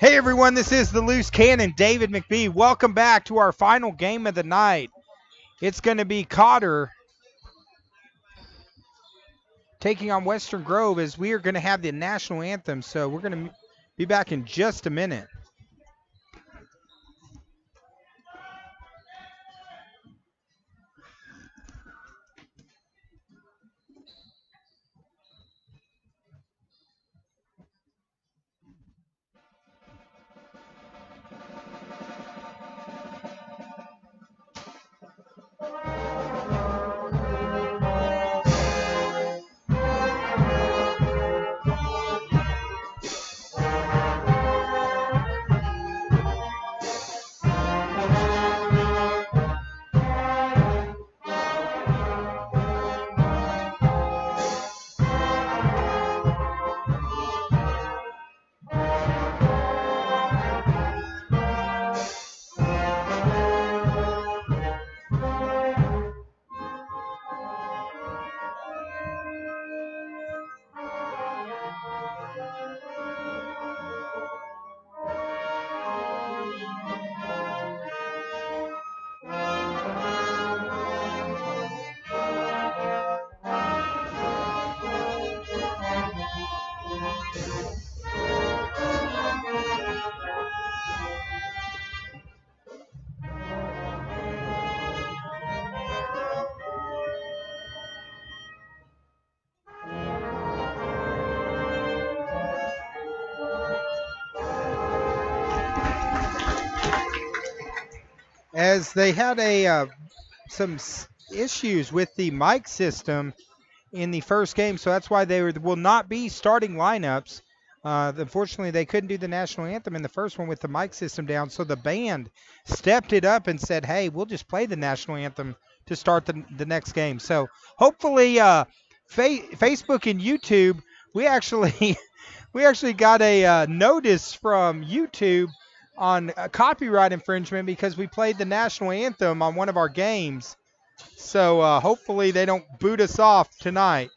Hey everyone, this is the Loose Cannon, David McBee. Welcome back to our final game of the night. It's going to be Cotter taking on Western Grove as we are going to have the national anthem. So we're going to be back in just a minute. As they had some issues with the mic system in the first game, so that's why they will not be starting lineups. Unfortunately, they couldn't do the national anthem in the first one with the mic system down, so the band stepped it up and said, hey, we'll just play the national anthem to start the next game. So hopefully Facebook and YouTube, we actually we actually got a notice from YouTube on copyright infringement because we played the national anthem on one of our games. So hopefully they don't boot us off tonight.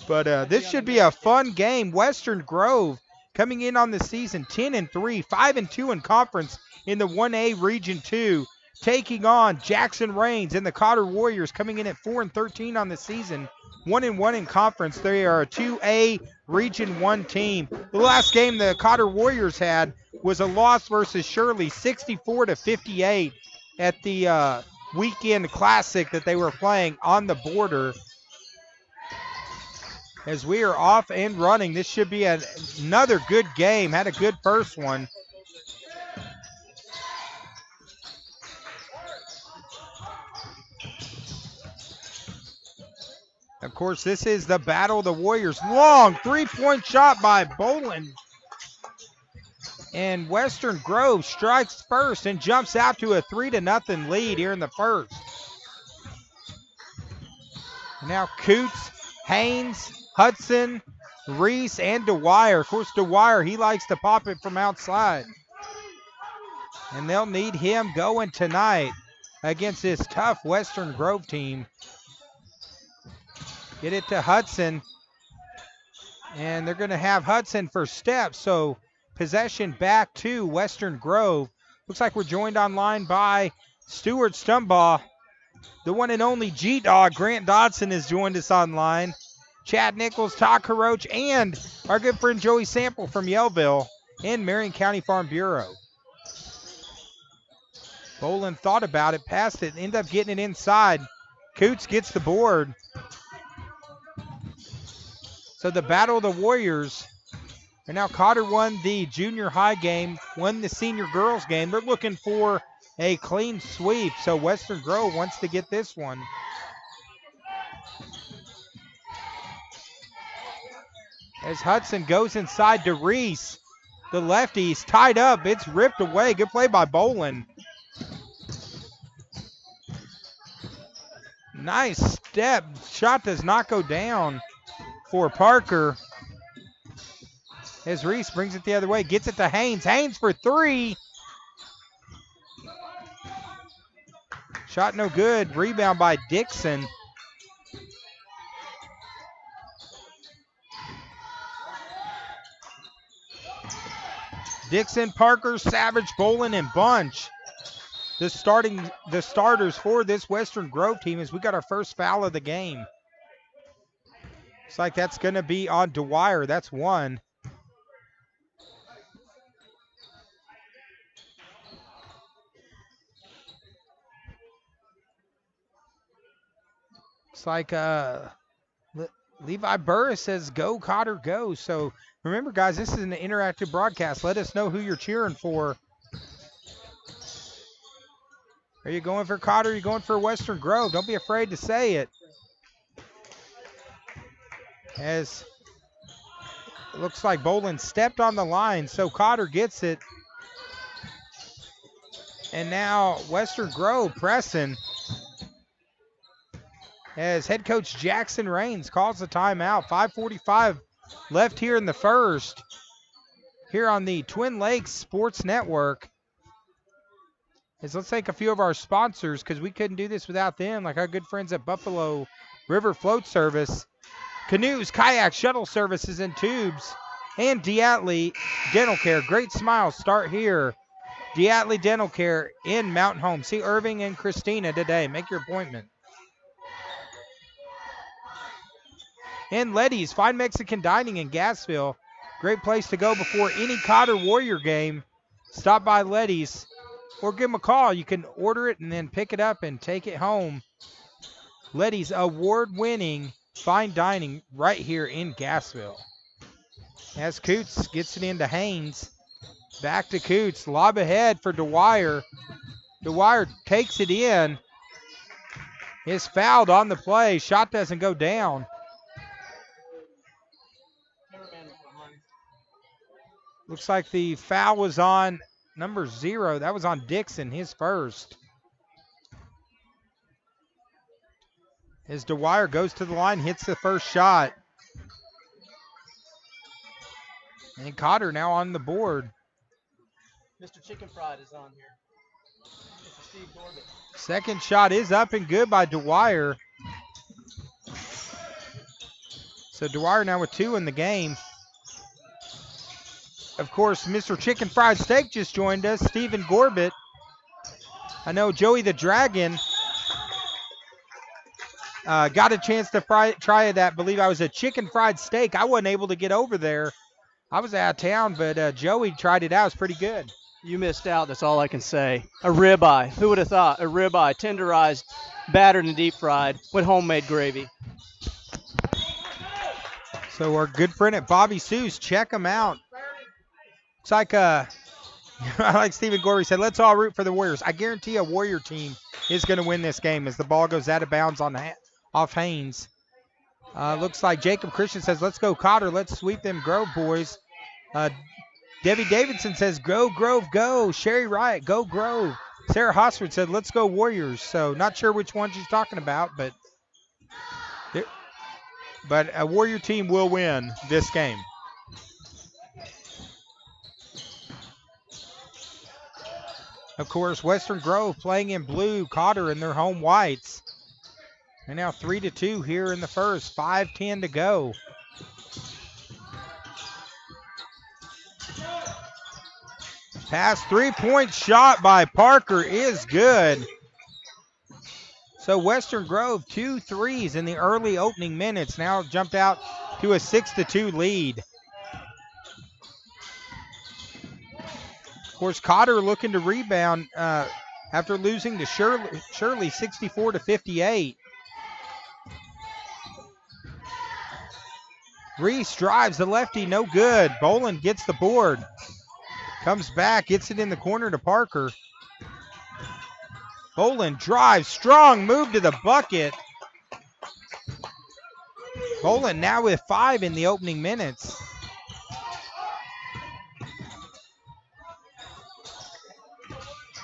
But this should be a fun game. Western Grove coming in on the season 10-3, 5-2 in conference in the 1A Region 2, taking on Jackson Rains and the Cotter Warriors coming in at 4-13 on the season, 1-1 in conference. They are a 2A Region 1 team. The last game the Cotter Warriors had was a loss versus Shirley, 64-58 at the weekend classic that they were playing on the border. As we are off and running, this should be another good game. Had a good first one. Of course, this is the Battle of the Warriors. Long three-point shot by Boland. And Western Grove strikes first and jumps out to a 3-0 lead here in the first. Now Coots, Haynes, Hudson, Reese, and Dwyer. Of course, Dwyer, he likes to pop it from outside. And they'll need him going tonight against this tough Western Grove team. Get it to Hudson. And they're going to have Hudson for steps. So possession back to Western Grove. Looks like we're joined online by Stuart Stumbaugh. The one and only G-Dog, Grant Dodson, has joined us online. Chad Nichols, Todd Caroch, and our good friend Joey Sample from Yellville and Marion County Farm Bureau. Boland thought about it, passed it, ended up getting it inside. Coots gets the board. So the Battle of the Warriors are now. Cotter won the junior high game, won the senior girls game. They're looking for a clean sweep, so Western Grove wants to get this one. As Hudson goes inside to Reese, the lefty's tied up. It's ripped away. Good play by Boland. Nice step. Shot does not go down for Parker. As Reese brings it the other way, gets it to Haynes. Haynes for three. Shot no good. Rebound by Dixon. Dixon, Parker, Savage, Bolin, and Bunch. The starters for this Western Grove team as we got our first foul of the game. Looks like that's going to be on Dwyer. That's one. Looks like Levi Burris says, go, Cotter, go. So remember, guys, this is an interactive broadcast. Let us know who you're cheering for. Are you going for Cotter? Are you going for Western Grove? Don't be afraid to say it. As it looks like Bolin stepped on the line, so Cotter gets it. And now Western Grove pressing as head coach Jackson Raines calls the timeout. 5:45 left here in the first here on the Twin Lakes Sports Network. Let's thank a few of our sponsors because we couldn't do this without them, like our good friends at Buffalo River Float Service, canoes, kayaks, shuttle services, and tubes, and Diatley Dental Care. Great smiles start here. Diatley Dental Care in Mountain Home. See Irving and Christina today. Make your appointment. And Letty's Fine Mexican Dining in Gassville. Great place to go before any Cotter Warrior game. Stop by Letty's or give them a call. You can order it and then pick it up and take it home. Letty's award-winning fine dining right here in Gassville. As Coots gets it into Haynes. Back to Coots. Lob ahead for Dwyer. Dwyer takes it in. Is fouled on the play. Shot doesn't go down. Looks like the foul was on number 0. That was on Dixon, his first. As Dwyer goes to the line, hits the first shot. And Cotter now on the board. Mr. Chicken Fried is on here. Mr. Steve Corbett. Second shot is up and good by Dwyer. So Dwyer now with 2 in the game. Of course, Mr. Chicken Fried Steak just joined us, Stephen Gorbett. I know Joey the Dragon got a chance to try that. Believe I was a chicken fried steak. I wasn't able to get over there. I was out of town, but Joey tried it out. It's pretty good. You missed out. That's all I can say. A ribeye. Who would have thought? A ribeye, tenderized, battered, and deep fried with homemade gravy. So our good friend at Bobby Sue's, check him out. It's like like Stephen Gorey said, let's all root for the Warriors. I guarantee a Warrior team is going to win this game as the ball goes out of bounds on off Haynes. Looks like Jacob Christian says, let's go Cotter. Let's sweep them Grove boys. Debbie Davidson says, go Grove, go. Sherry Wright, go Grove. Sarah Hosford said, let's go Warriors. So not sure which one she's talking about, but a Warrior team will win this game. Of course, Western Grove playing in blue, Cotter in their home whites. And now 3-2 here in the first, 5:10 to go. Pass 3-point shot by Parker is good. So Western Grove 2 threes in the early opening minutes. Now jumped out to a 6-2 lead. Of course, Cotter looking to rebound after losing to Shirley 64-58. Reese drives the lefty, no good. Bolin gets the board. Comes back, gets it in the corner to Parker. Bolin drives, strong move to the bucket. Bolin now with 5 in the opening minutes.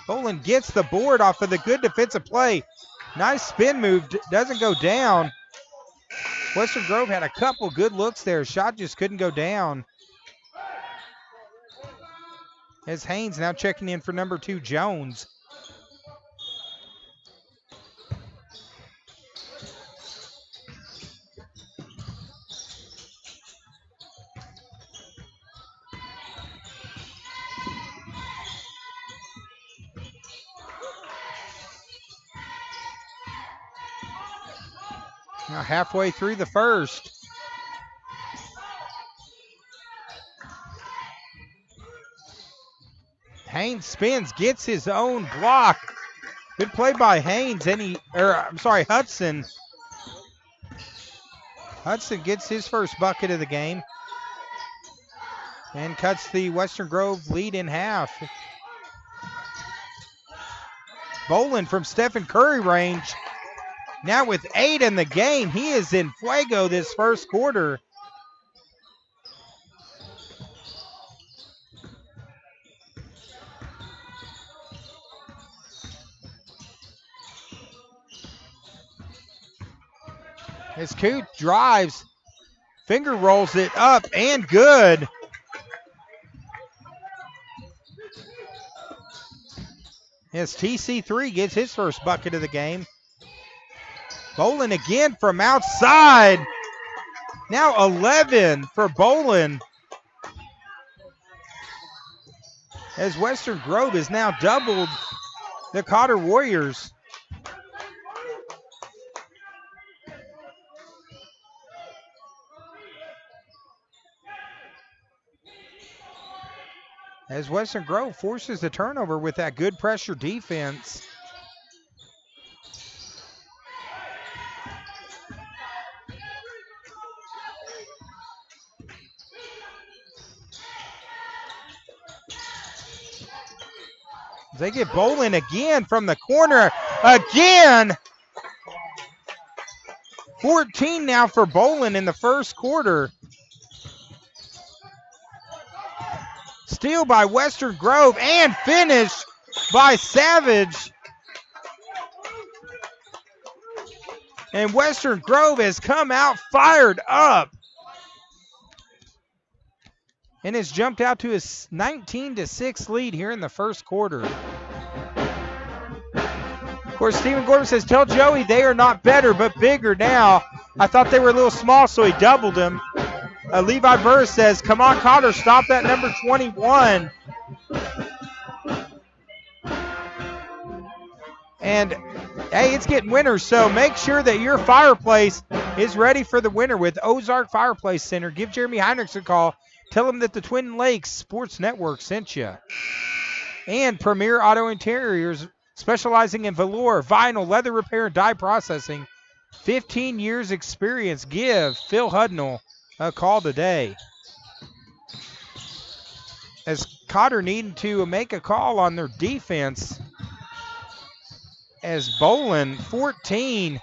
Bolin gets the board off of the good defensive play. Nice spin move, doesn't go down. Western Grove had a couple good looks there. Shot just couldn't go down. As Haynes now checking in for number 2, Jones. Now halfway through the first. Haynes spins, gets his own block. Good play by Haynes, Hudson. Hudson gets his first bucket of the game and cuts the Western Grove lead in half. Bolin from Stephen Curry range. Now with 8 in the game, he is in fuego this first quarter. As Coote drives, finger rolls it up and good. As TC3 gets his first bucket of the game. Bolin again from outside. Now 11 for Bolin. As Western Grove has now doubled the Cotter Warriors. As Western Grove forces the turnover with that good pressure defense. They get Bolin again from the corner. Again! 14 now for Bolin in the first quarter. Steal by Western Grove and finish by Savage. And Western Grove has come out fired up and has jumped out to a 19-6 lead here in the first quarter. Of course, Stephen Gordon says, tell Joey they are not better but bigger now. I thought they were a little small, so he doubled them. Levi Burris says, come on, Cotter, stop that number 21. And, hey, it's getting winter, so make sure that your fireplace is ready for the winter with Ozark Fireplace Center. Give Jeremy Heinrichs a call. Tell him that the Twin Lakes Sports Network sent you. And Premier Auto Interiors, specializing in velour, vinyl, leather repair, and dye processing. 15 years experience. Give Phil Hudnall a call today. As Cotter needing to make a call on their defense. As Bolin, 14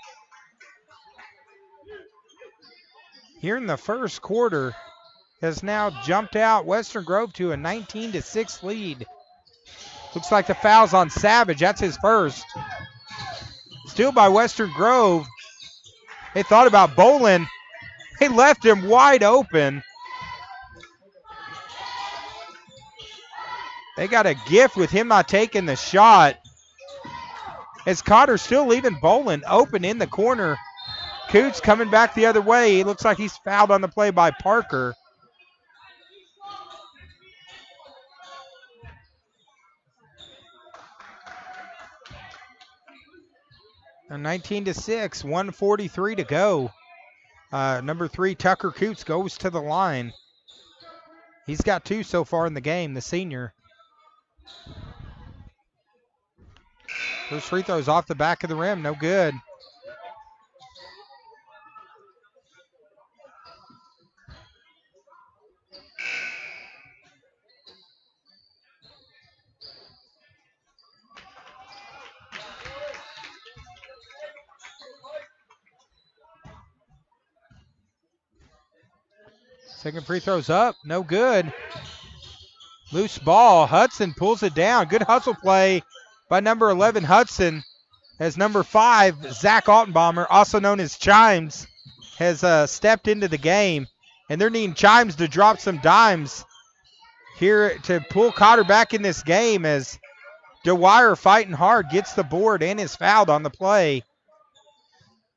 here in the first quarter, has now jumped out Western Grove to a 19-6 lead. Looks like the foul's on Savage. That's his first. Steal by Western Grove. They thought about Bolin. They left him wide open. They got a gift with him not taking the shot. As Cotter still leaving Bolin open in the corner. Coots coming back the other way. He looks like he's fouled on the play by Parker. A 19-6, 1:43 to go. Number 3, Tucker Coots, goes to the line. He's got 2 so far in the game, the senior. First free throw's off the back of the rim, no good. Second free throw's up, no good. Loose ball, Hudson pulls it down. Good hustle play by number 11, Hudson. As number 5, Zach Altenbaumer, also known as Chimes, has stepped into the game. And they're needing Chimes to drop some dimes here to pull Cotter back in this game as DeWire fighting hard, gets the board and is fouled on the play.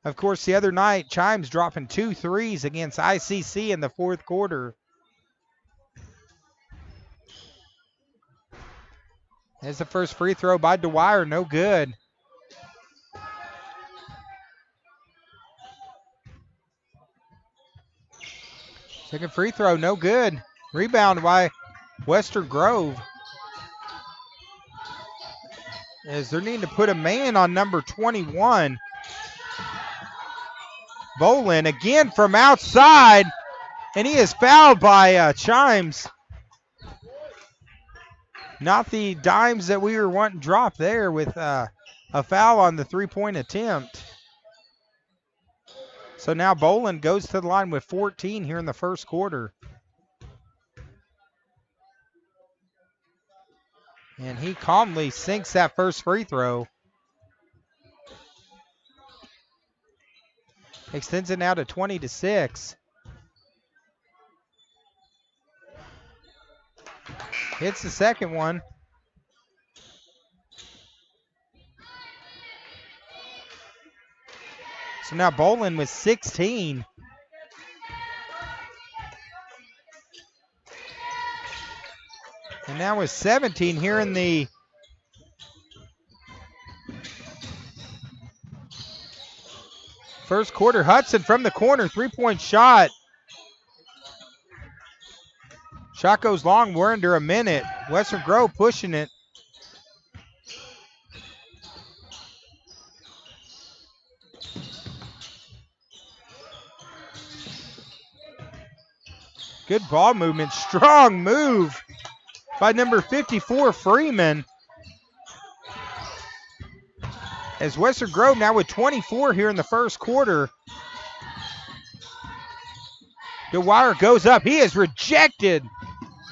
Of course, the other night, Chimes dropping 2 threes against ICC in the fourth quarter. There's the first free throw by DeWire, no good. Second free throw, no good. Rebound by Western Grove. As they're needing to put a man on number 21. Bolin again from outside, and he is fouled by Chimes. Not the dimes that we were wanting dropped there with a foul on the three-point attempt. So now Bolin goes to the line with 14 here in the first quarter. And he calmly sinks that first free throw. Extends it now to 20-6. Hits the second one. So now Bolin with 16. And now with 17 here in the first quarter. Hudson from the corner, three-point shot. Shot goes long, we're under a minute. Western Grove pushing it. Good ball movement, strong move by number 54, Freeman. As Western Grove now with 24 here in the first quarter. Dwyer goes up, he is rejected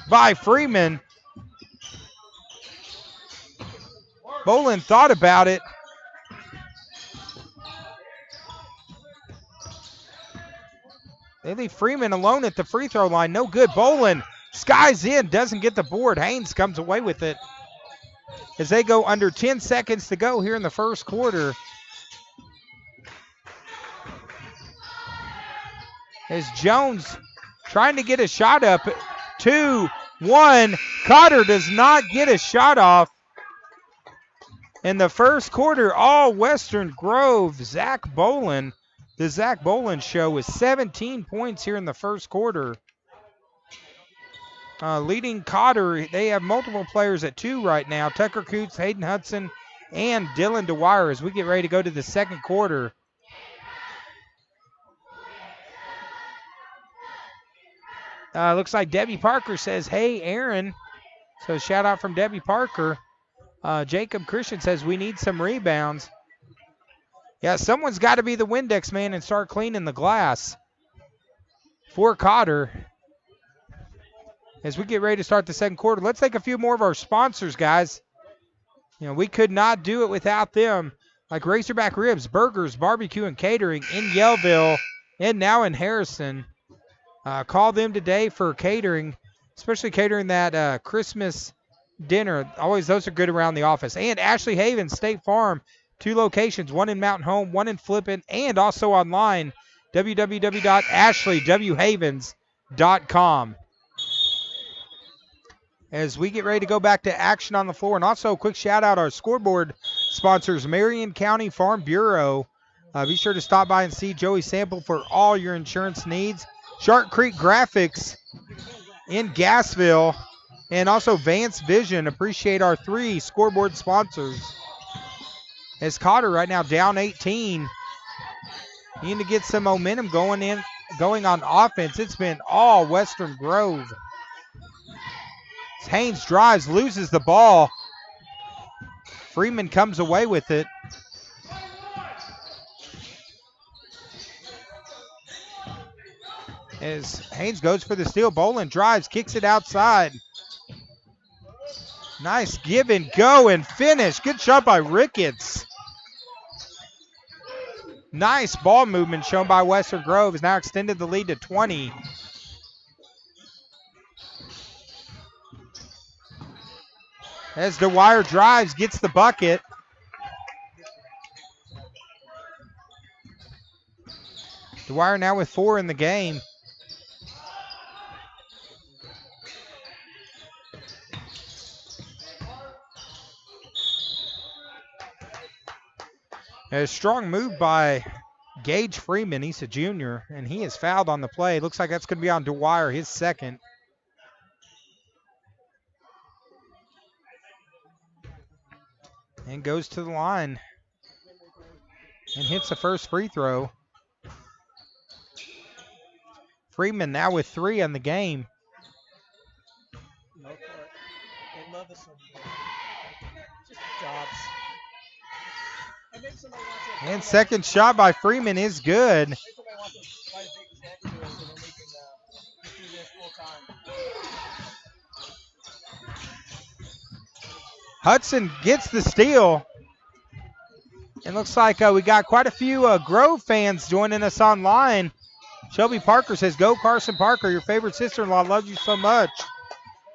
by Freeman. Bolin thought about it. They leave Freeman alone at the free throw line. No good. Bolin skies in, doesn't get the board. Haynes comes away with it. As they go under 10 seconds to go here in the first quarter. As Jones trying to get a shot up. 2-1. Cotter does not get a shot off. In the first quarter, all Western Grove. Zach Bolin, the Zach Bolin show, with 17 points here in the first quarter. Leading Cotter, they have multiple players at 2 right now. Tucker Coots, Hayden Hudson, and Dylan Dwyer as we get ready to go to the second quarter. Looks like Debbie Parker says, hey, Aaron. So shout out from Debbie Parker. Jacob Christian says we need some rebounds. Yeah, someone's got to be the Windex man and start cleaning the glass for Cotter. As we get ready to start the second quarter, let's take a few more of our sponsors, guys. You know, we could not do it without them. Like Razorback Ribs, Burgers, Barbecue, and Catering in Yellville and now in Harrison. Call them today for catering, especially catering that Christmas dinner. Always, those are good around the office. And Ashley Havens State Farm, 2 locations, one in Mountain Home, one in Flippin, and also online, www.ashleyWhavens.com. As we get ready to go back to action on the floor. And also a quick shout out our scoreboard sponsors, Marion County Farm Bureau. Be sure to stop by and see Joey Sample for all your insurance needs. Shark Creek Graphics in Gassville. And also Vance Vision. Appreciate our 3 scoreboard sponsors. As Cotter right now down 18. Need to get some momentum going on offense. It's been all Western Grove. Haynes drives, loses the ball. Freeman comes away with it. As Haynes goes for the steal, Bolin drives, kicks it outside. Nice give and go and finish. Good shot by Ricketts. Nice ball movement shown by Western Grove. Has now extended the lead to 20. As Dwyer drives, gets the bucket. Dwyer now with 4 in the game. A strong move by Gage Freeman, he's a junior, and he is fouled on the play. Looks like that's going to be on Dwyer, his second. And goes to the line and hits the first free throw. Freeman now with 3 on the game. They love us. Just jobs. And second shot by Freeman is good. Hudson gets the steal. And looks like we got quite a few Grove fans joining us online. Shelby Parker says, go Carson Parker, your favorite sister-in-law loves you so much.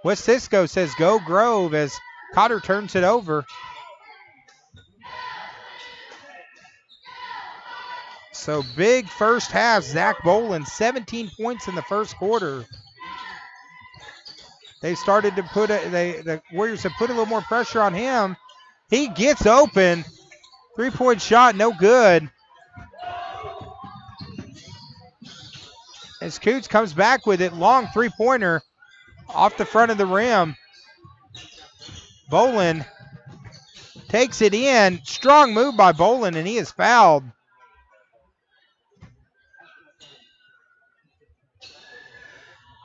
West Cisco says, go Grove, as Cotter turns it over. So big first half. Zach Boland, 17 points in the first quarter. They started to put the Warriors have put a little more pressure on him. He gets open. 3-point shot, no good. As Coots comes back with it, long 3-pointer off the front of the rim. Boland takes it in. Strong move by Boland, and he is fouled.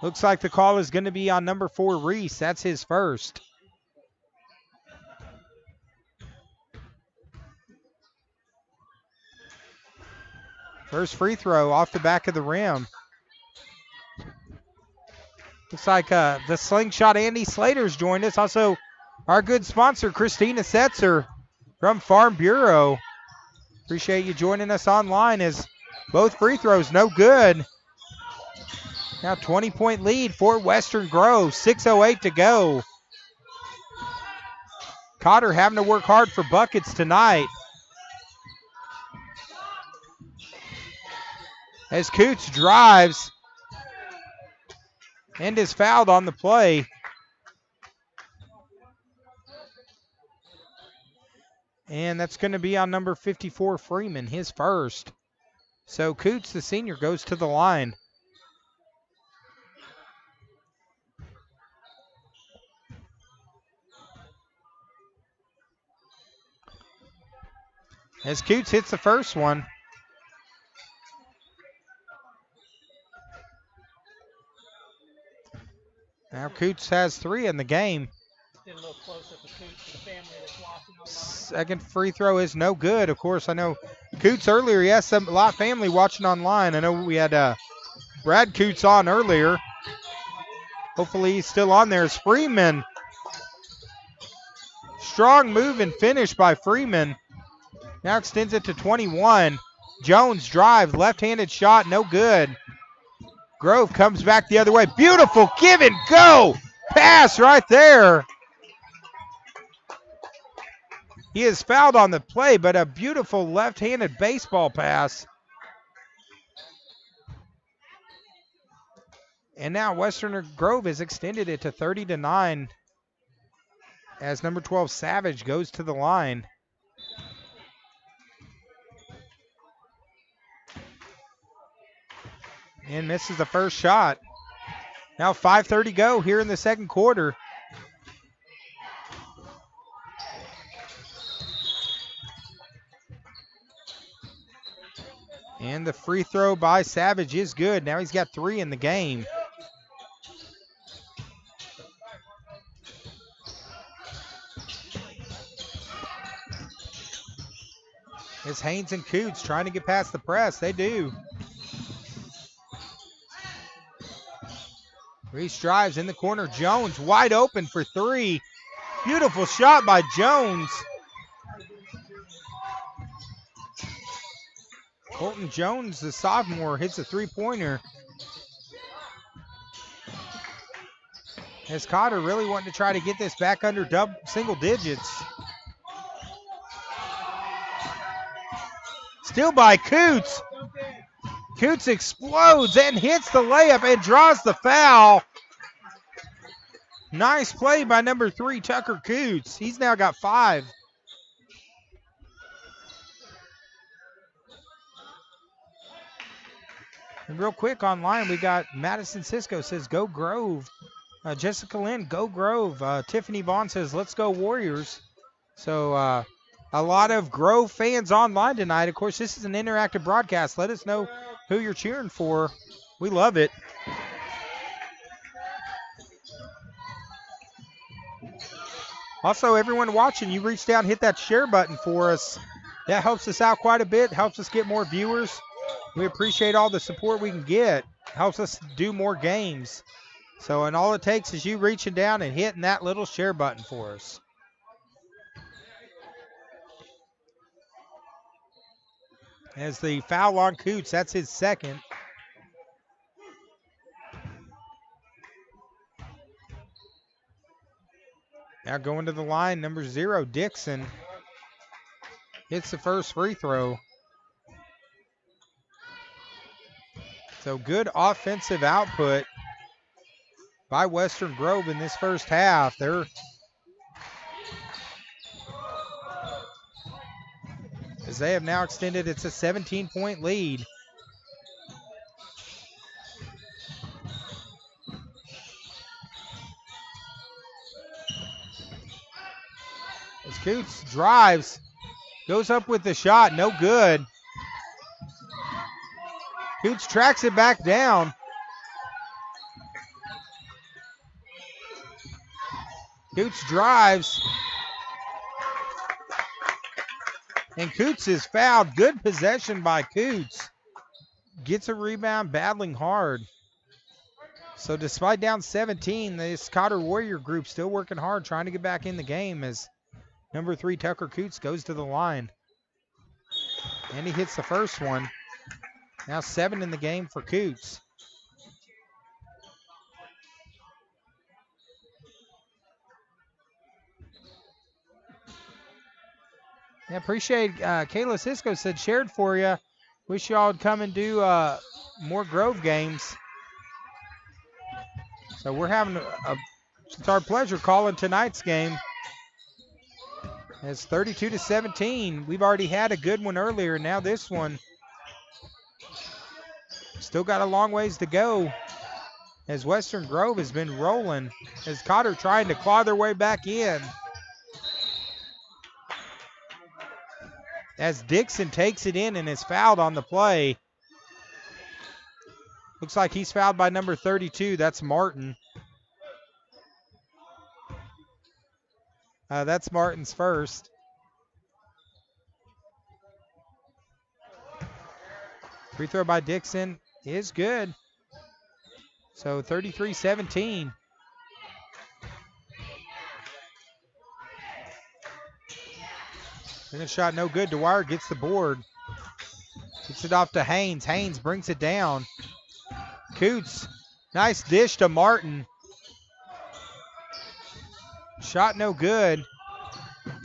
Looks like the call is going to be on number 4, Reese. That's his first. First free throw off the back of the rim. Looks like the slingshot Andy Slater's joined us. Also, our good sponsor, Christina Setzer from Farm Bureau. Appreciate you joining us online, as both free throws no good. Now 20-point lead for Western Grove. 6:08 to go. Cotter having to work hard for buckets tonight. As Coots drives and is fouled on the play. And that's going to be on number 54, Freeman, his first. So Coots, the senior, goes to the line. As Coots hits the first one. Now Coots has 3 in the game. Second free throw is no good. Of course, I know Coots earlier, he has a lot of family watching online. I know we had Brad Coots on earlier. Hopefully he's still on there. As Freeman. Strong move and finish by Freeman. Now extends it to 21. Jones drives, left-handed shot, no good. Grove comes back the other way. Beautiful give and go pass right there. He is fouled on the play, but a beautiful left-handed baseball pass. And now Western Grove has extended it to 30-9 as number 12 Savage goes to the line. And misses the first shot. Now 5:30 go here in the second quarter. And the free throw by Savage is good. Now he's got 3 in the game. It's Haynes and Coots trying to get past the press. They do. Reese drives in the corner. Jones wide open for 3. Beautiful shot by Jones. Colton Jones, the sophomore, hits a 3-pointer. As Cotter really wanting to try to get this back under single digits. Still by Coots. Coots explodes and hits the layup and draws the foul. Nice play by number 3, Tucker Coots. He's now got 5. And real quick online, we got Madison Cisco says, go Grove. Jessica Lynn, go Grove. Tiffany Vaughn says, let's go Warriors. So a lot of Grove fans online tonight. Of course, this is an interactive broadcast. Let us know who you're cheering for. We love it. Also, everyone watching, you reach down, hit that share button for us. That helps us out quite a bit, helps us get more viewers. We appreciate all the support we can get. Helps us do more games. So, and all it takes is you reaching down and hitting that little share button for us. As the foul on Coots, that's his second. Now going to the line, number 0, Dixon. Hits the first free throw. So good offensive output by Western Grove in this first half. As they have now extended, it's a 17-point lead. As Coots drives, goes up with the shot, no good. Coots tracks it back down. Coots drives. And Coots is fouled. Good possession by Coots. Gets a rebound, battling hard. So despite down 17, this Cotter Warrior group still working hard, trying to get back in the game as number 3, Tucker Coots, goes to the line. And he hits the first one. Now 7 in the game for Coots. I appreciate Kayla Cisco said shared for you. Wish y'all would come and do more Grove games. So we're having it's our pleasure calling tonight's game. It's 32-17. We've already had a good one earlier. Now this one. Still got a long ways to go as Western Grove has been rolling. As Cotter trying to claw their way back in. As Dixon takes it in and is fouled on the play. Looks like he's fouled by number 32. That's Martin. That's Martin's first. Free throw by Dixon is good. So 33-17. Second shot no good. Dwyer gets the board. Gets it off to Haynes. Haynes brings it down. Coots, nice dish to Martin. Shot no good.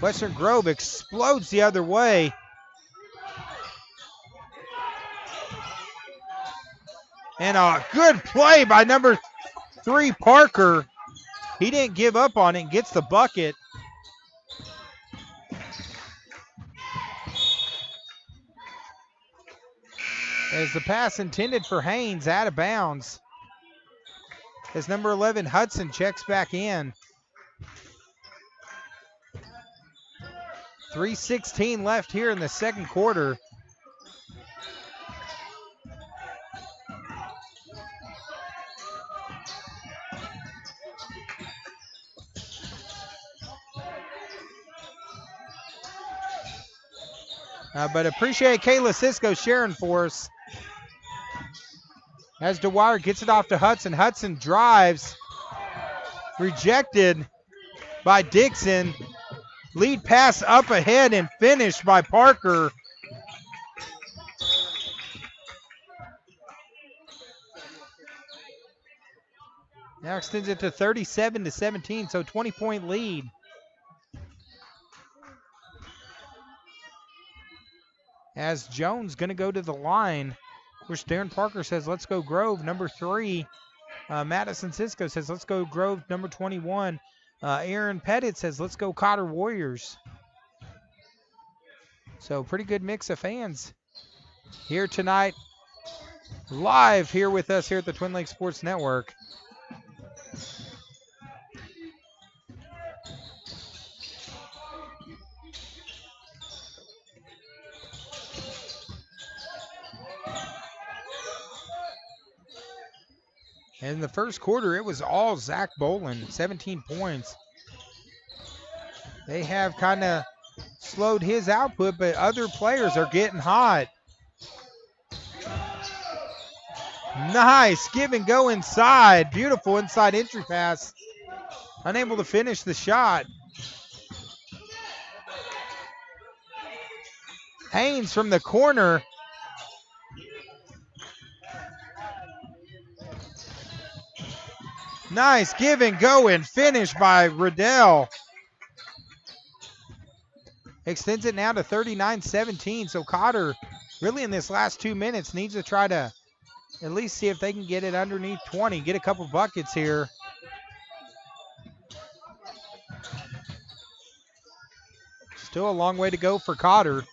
Western Grove explodes the other way. And a good play by number 3, Parker. He didn't give up on it and gets the bucket. As the pass intended for Haynes out of bounds. As number 11, Hudson, checks back in. 3:16 left here in the second quarter. But appreciate Kayla Cisco sharing for us. As Dwyer gets it off to Hudson. Hudson drives. Rejected by Dixon. Lead pass up ahead and finished by Parker. Now extends it to 37-17, so 20-point lead. As Jones going to go to the line, which Darren Parker says, let's go Grove, number 3. Madison Cisco says, let's go Grove, number 21. Aaron Pettit says, let's go Cotter Warriors. So pretty good mix of fans here tonight live here with us here at the Twin Lakes Sports Network. And in the first quarter, it was all Zach Bolin, 17 points. They have kind of slowed his output, but other players are getting hot. Nice give and go inside. Beautiful inside entry pass. Unable to finish the shot. Haynes from the corner. Nice give and go and finish by Riddell. Extends it now to 39-17. So Cotter really in this last 2 minutes needs to try to at least see if they can get it underneath 20, get a couple buckets here. Still a long way to go for Cotter.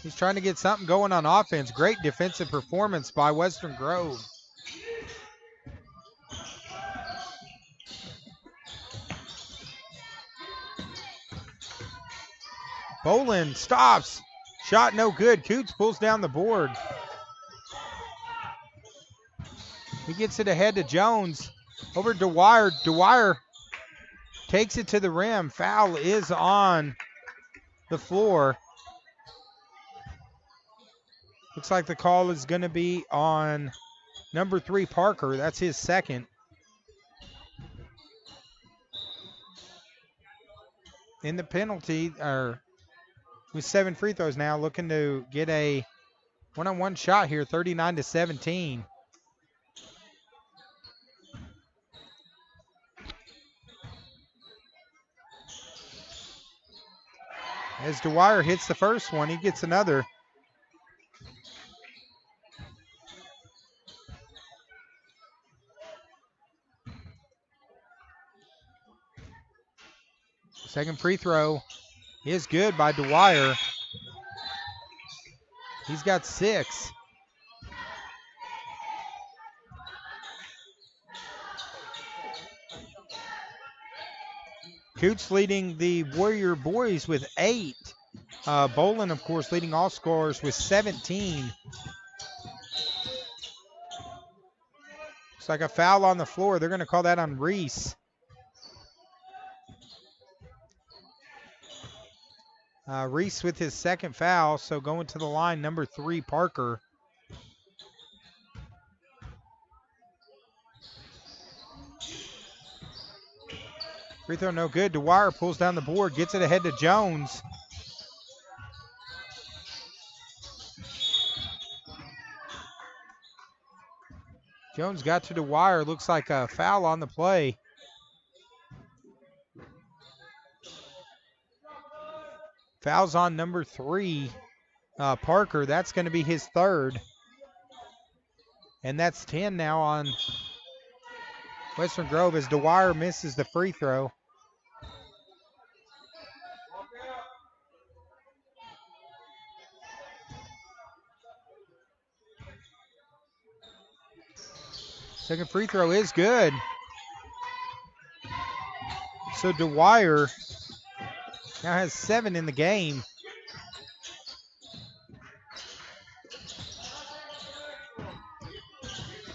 He's trying to get something going on offense. Great defensive performance by Western Grove. Bolin stops. Shot no good. Coots pulls down the board. He gets it ahead to Jones. Over to Dwyer. Dwyer takes it to the rim. Foul is on the floor. Looks like the call is going to be on number 3, Parker. That's his second. In the penalty, with 7 free throws now, looking to get a one-on-one shot here, 39-17. As Dwyer hits the first one, he gets another. Second free throw is good by Dwyer. He's got 6. Coots leading the Warrior boys with 8. Bolin, of course, leading all scorers with 17. Looks like a foul on the floor. They're going to call that on Reese. Reese with his second foul, so going to the line, number 3, Parker. Free throw no good. Dwyer pulls down the board, gets it ahead to Jones. Jones got to Dwyer. Looks like a foul on the play. Foul's on number 3, Parker. That's going to be his third. And that's 10 now on Western Grove as Dwyer misses the free throw. Second free throw is good. So Dwyer now has 7 in the game.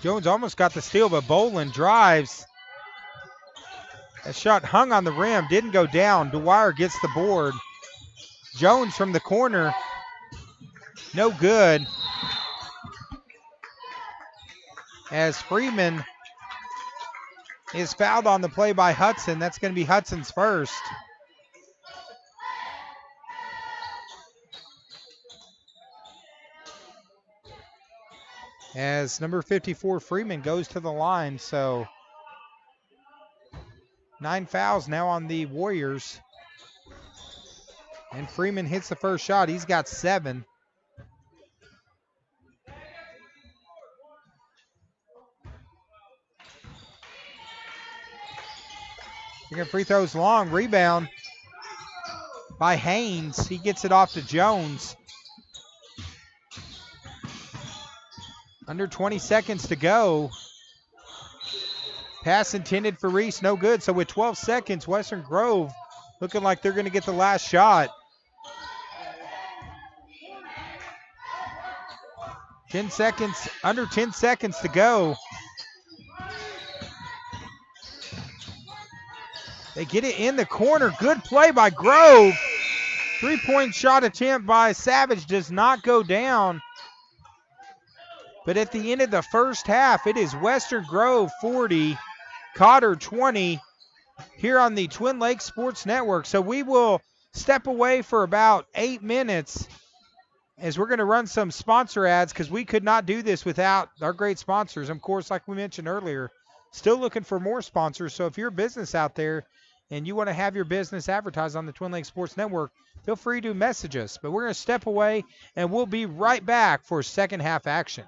Jones almost got the steal, but Bolin drives. That shot hung on the rim, didn't go down. Dwyer gets the board. Jones from the corner, no good. As Freeman is fouled on the play by Hudson. That's going to be Hudson's first. As number 54, Freeman, goes to the line. So 9 fouls now on the Warriors. And Freeman hits the first shot. He's got 7. Second free throw's long. Rebound by Haynes. He gets it off to Jones. Under 20 seconds to go. Pass intended for Reese, no good. So with 12 seconds, Western Grove looking like they're going to get the last shot. 10 seconds, under 10 seconds to go. They get it in the corner. Good play by Grove. 3-point shot attempt by Savage does not go down. But at the end of the first half, it is Western Grove 40, Cotter 20 here on the Twin Lakes Sports Network. So we will step away for about 8 minutes as we're going to run some sponsor ads because we could not do this without our great sponsors. Of course, like we mentioned earlier, still looking for more sponsors. So if you're a business out there and you want to have your business advertised on the Twin Lakes Sports Network, feel free to message us. But we're going to step away and we'll be right back for second half action.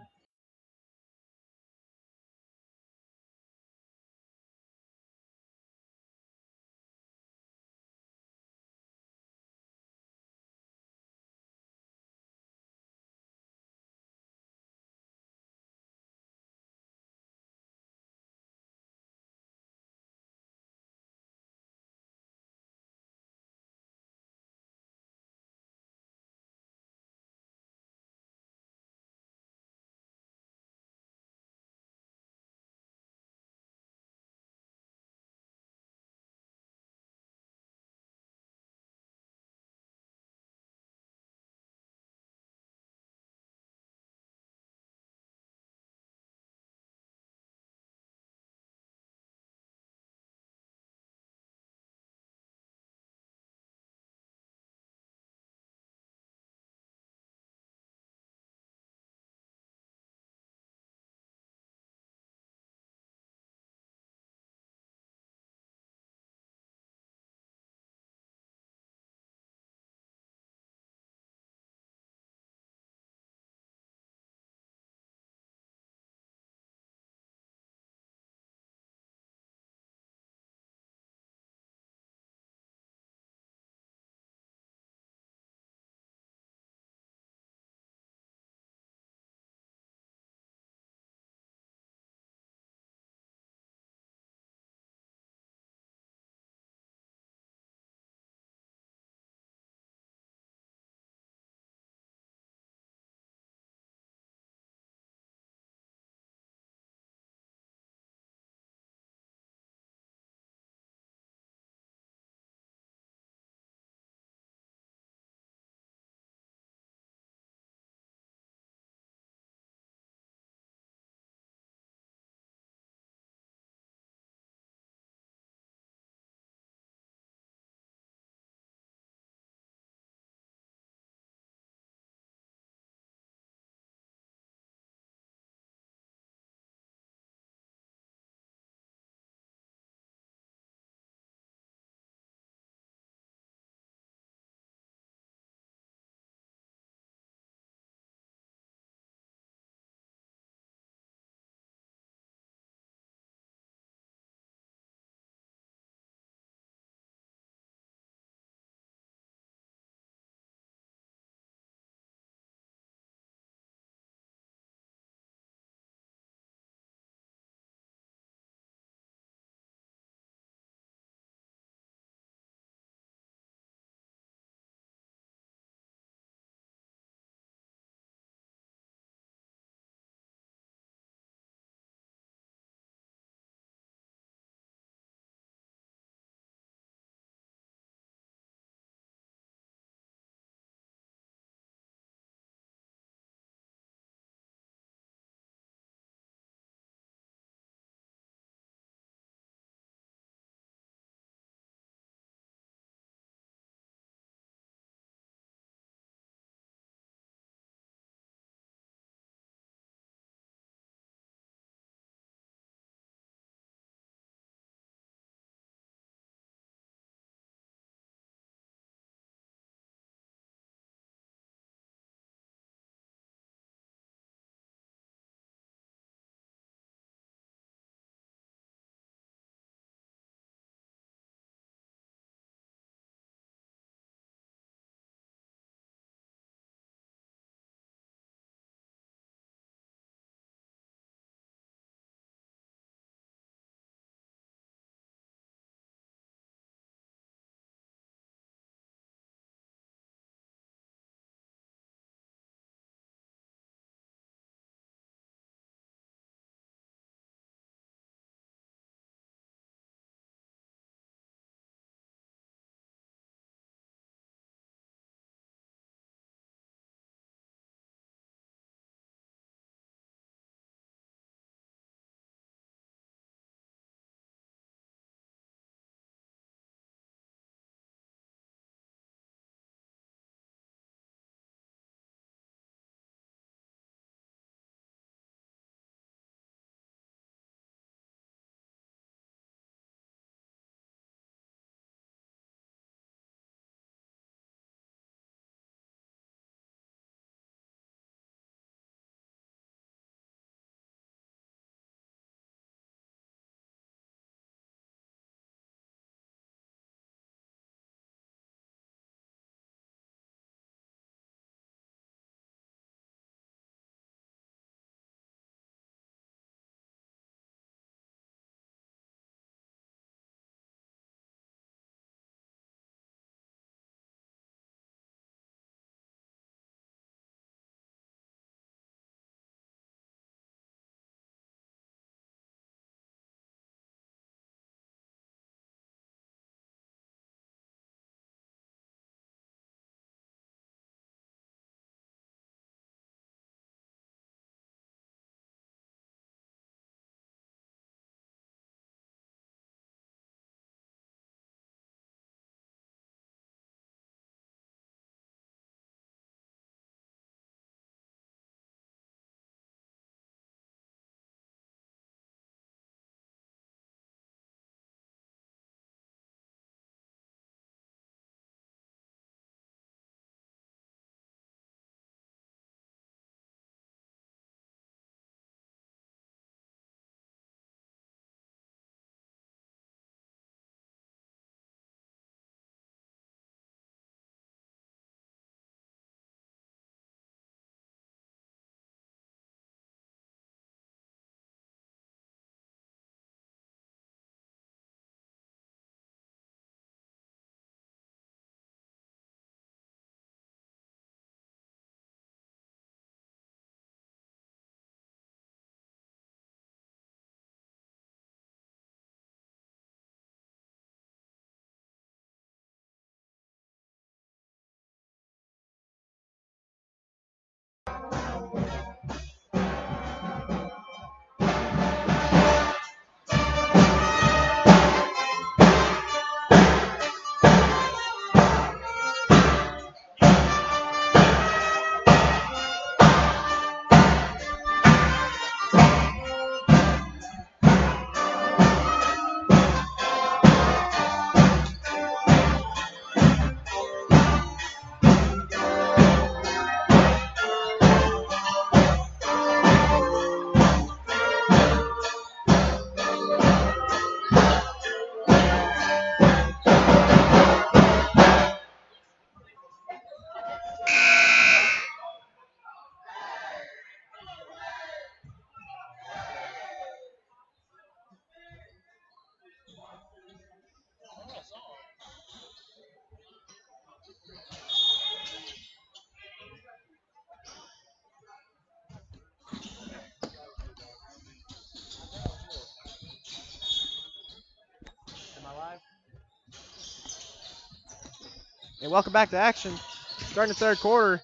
And welcome back to action. Starting the third quarter.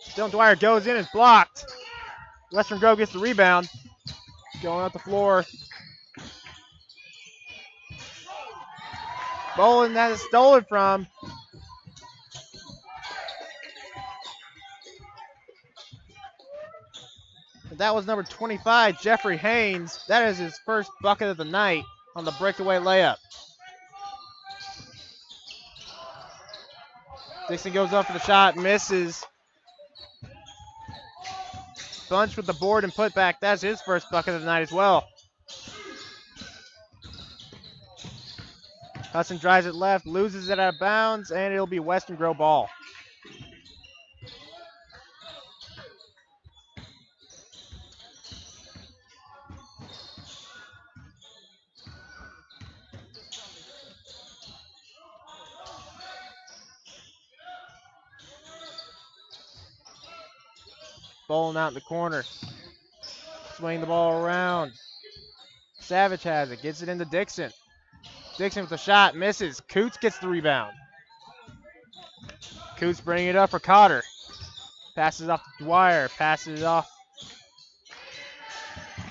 Dylan Dwyer goes in, is blocked. Western Grove gets the rebound. Going up the floor. Bolin that is stolen from. And that was number 25, Jeffrey Haynes. That is his first bucket of the night on the breakaway layup. Dixon goes up for the shot, misses. Bunch with the board and put back. That's his first bucket of the night as well. Hudson drives it left, loses it out of bounds, and it'll be Western Grove ball. Bowling out in the corner. Swing the ball around. Savage has it, gets it into Dixon. Dixon with the shot, misses. Coots gets the rebound. Coots bringing it up for Cotter. Passes off to Dwyer, passes it off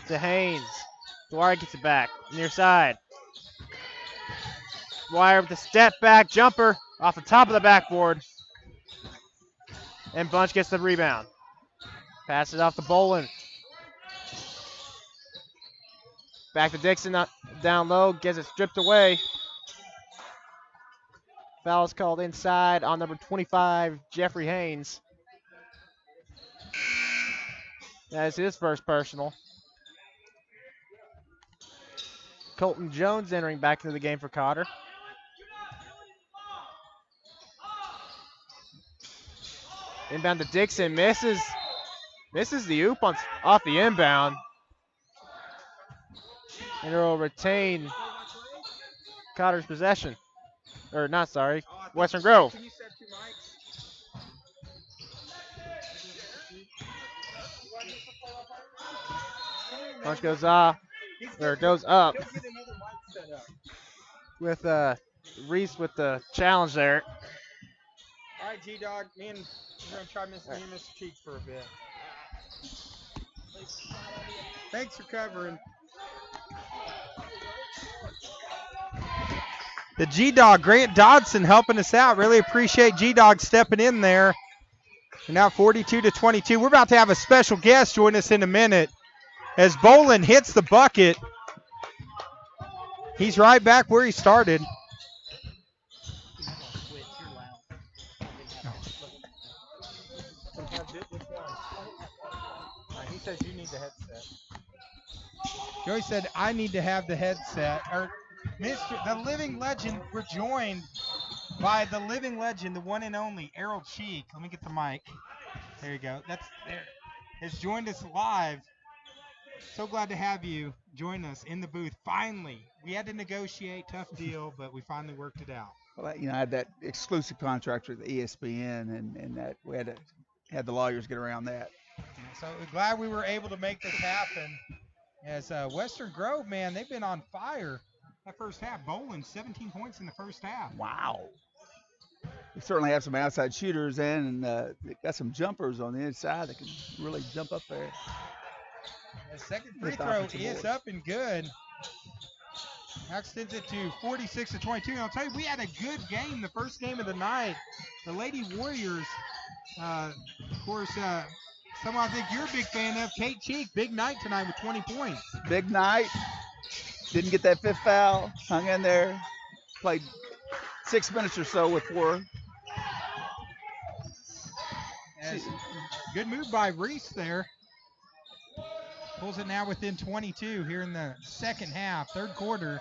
to Haynes. Dwyer gets it back, near side. Dwyer with the step back jumper off the top of the backboard. And Bunch gets the rebound. Passes off to Bolin. Back to Dixon, down low, gets it stripped away. Foul is called inside on number 25, Jeffrey Haynes. That is his first personal. Colton Jones entering back into the game for Cotter. Inbound to Dixon, misses the oop off the inbound. And it'll retain Cotter's possession. Or not, sorry, Western Grove. Punch goes off, or goes up. With Reese with the challenge there. All right, G-Dog, we're going to try Mr. Cheeks for a bit. Thanks for covering. The G-Dog, Grant Dodson, helping us out. Really appreciate G-Dog stepping in there. We're now 42-22. We're about to have a special guest join us in a minute. As Bolin hits the bucket, he's right back where he started. He says you need the headset. Joey said I need to have the headset. Or the living legend, we're joined by the living legend, the one and only Errol Cheek. Let me get the mic. There you go. That's there. Has joined us live. So glad to have you join us in the booth. Finally, we had to negotiate, tough deal, but we finally worked it out. Well, I had that exclusive contract with ESPN, and that we had the lawyers get around that. So glad we were able to make this happen. As Western Grove, man, they've been on fire that first half. Bolin, 17 points in the first half. Wow. We certainly have some outside shooters, and they got some jumpers on the inside that can really jump up there. The second free throw is up and good. Now extends it to 46-22. And I'll tell you, we had a good game, the first game of the night. The Lady Warriors, of course, someone I think you're a big fan of, Kate Cheek, big night tonight with 20 points. Big night. Didn't get that fifth foul. Hung in there. Played 6 minutes or so with 4. Good move by Reese there. Pulls it now within 22 here in the second half, third quarter.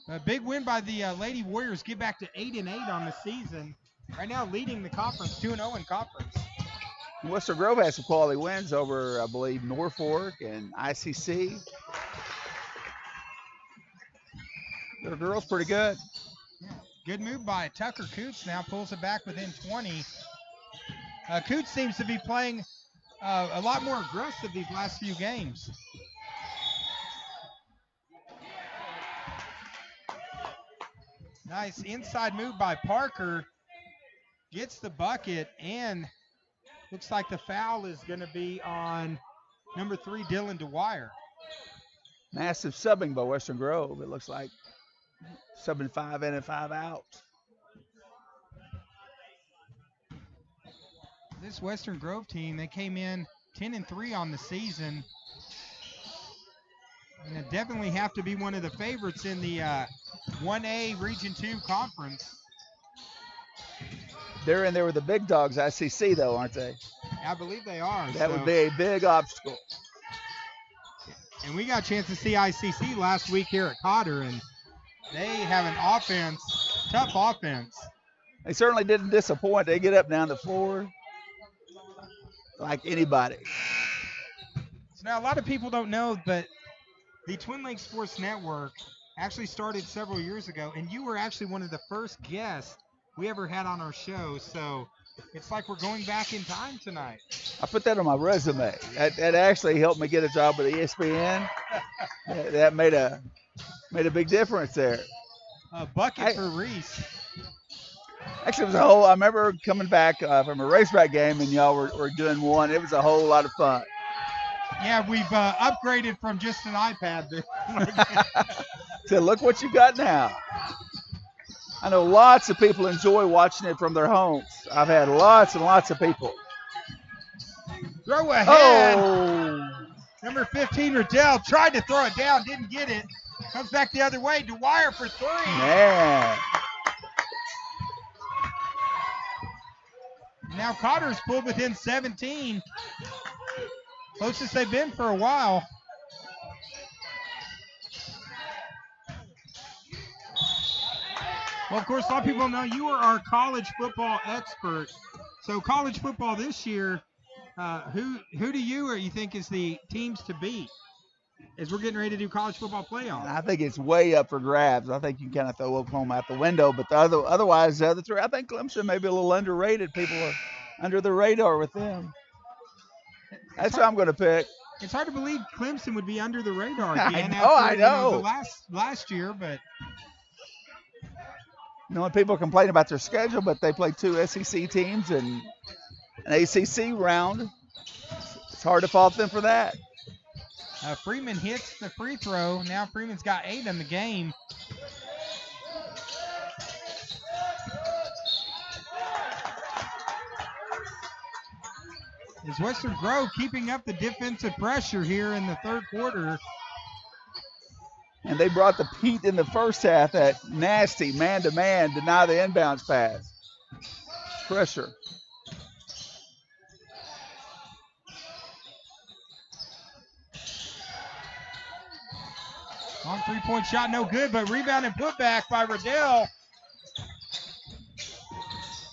A big win by the Lady Warriors. Get back to 8-8 on the season. Right now leading the conference, 2-0 in conference. Western Grove has some quality wins over, I believe, Norfolk and ICC. Their girls pretty good. Yeah. Good move by Tucker Coots. Now pulls it back within 20. Coots seems to be playing a lot more aggressive these last few games. Nice inside move by Parker. Gets the bucket, and looks like the foul is going to be on number 3, Dylan Dwyer. Massive subbing by Western Grove. It looks like subbing 5 in and 5 out. This Western Grove team, they came in 10-3 on the season. And they definitely have to be one of the favorites in the 1A Region 2 conference. They're in there with the big dogs, ICC, though, aren't they? I believe they are. That would be a big obstacle. And we got a chance to see ICC last week here at Cotter, and they have an offense, tough offense. They certainly didn't disappoint. They get up down the floor like anybody. So now a lot of people don't know, but the Twin Lakes Sports Network actually started several years ago, and you were actually one of the first guests we ever had on our show. So it's like we're going back in time tonight. I put that on my resume. That actually helped me get a job with ESPN. That made a big difference there. A bucket for Reese. Actually, it was I remember coming back from a racetrack game, and y'all were doing one. It was a whole lot of fun. Yeah, we've upgraded from just an iPad. So look what you got now. I know lots of people enjoy watching it from their homes. I've had lots and lots of people. Throw ahead. Oh. Number 15, Riddell, tried to throw it down, didn't get it. Comes back the other way. Dwyer for 3. Man. Now Cotter's pulled within 17. Closest they've been for a while. Well, of course, a lot of people know you are our college football expert. So college football this year, who do you think is the teams to beat as we're getting ready to do college football playoffs? I think it's way up for grabs. I think you can kind of throw Oklahoma out the window, but otherwise, the other three, I think Clemson may be a little underrated. People are under the radar with them. That's what I'm going to pick. It's hard to believe Clemson would be under the radar again I know. The last year, but when people complain about their schedule, but they play 2 SEC teams and an ACC round. It's hard to fault them for that. Freeman hits the free throw. Now Freeman's got 8 in the game. Is Western Grove keeping up the defensive pressure here in the third quarter? And they brought the heat in the first half, that nasty man-to-man, deny the inbounds pass. Pressure. Long three-point shot, no good, but rebound and putback by Riddell.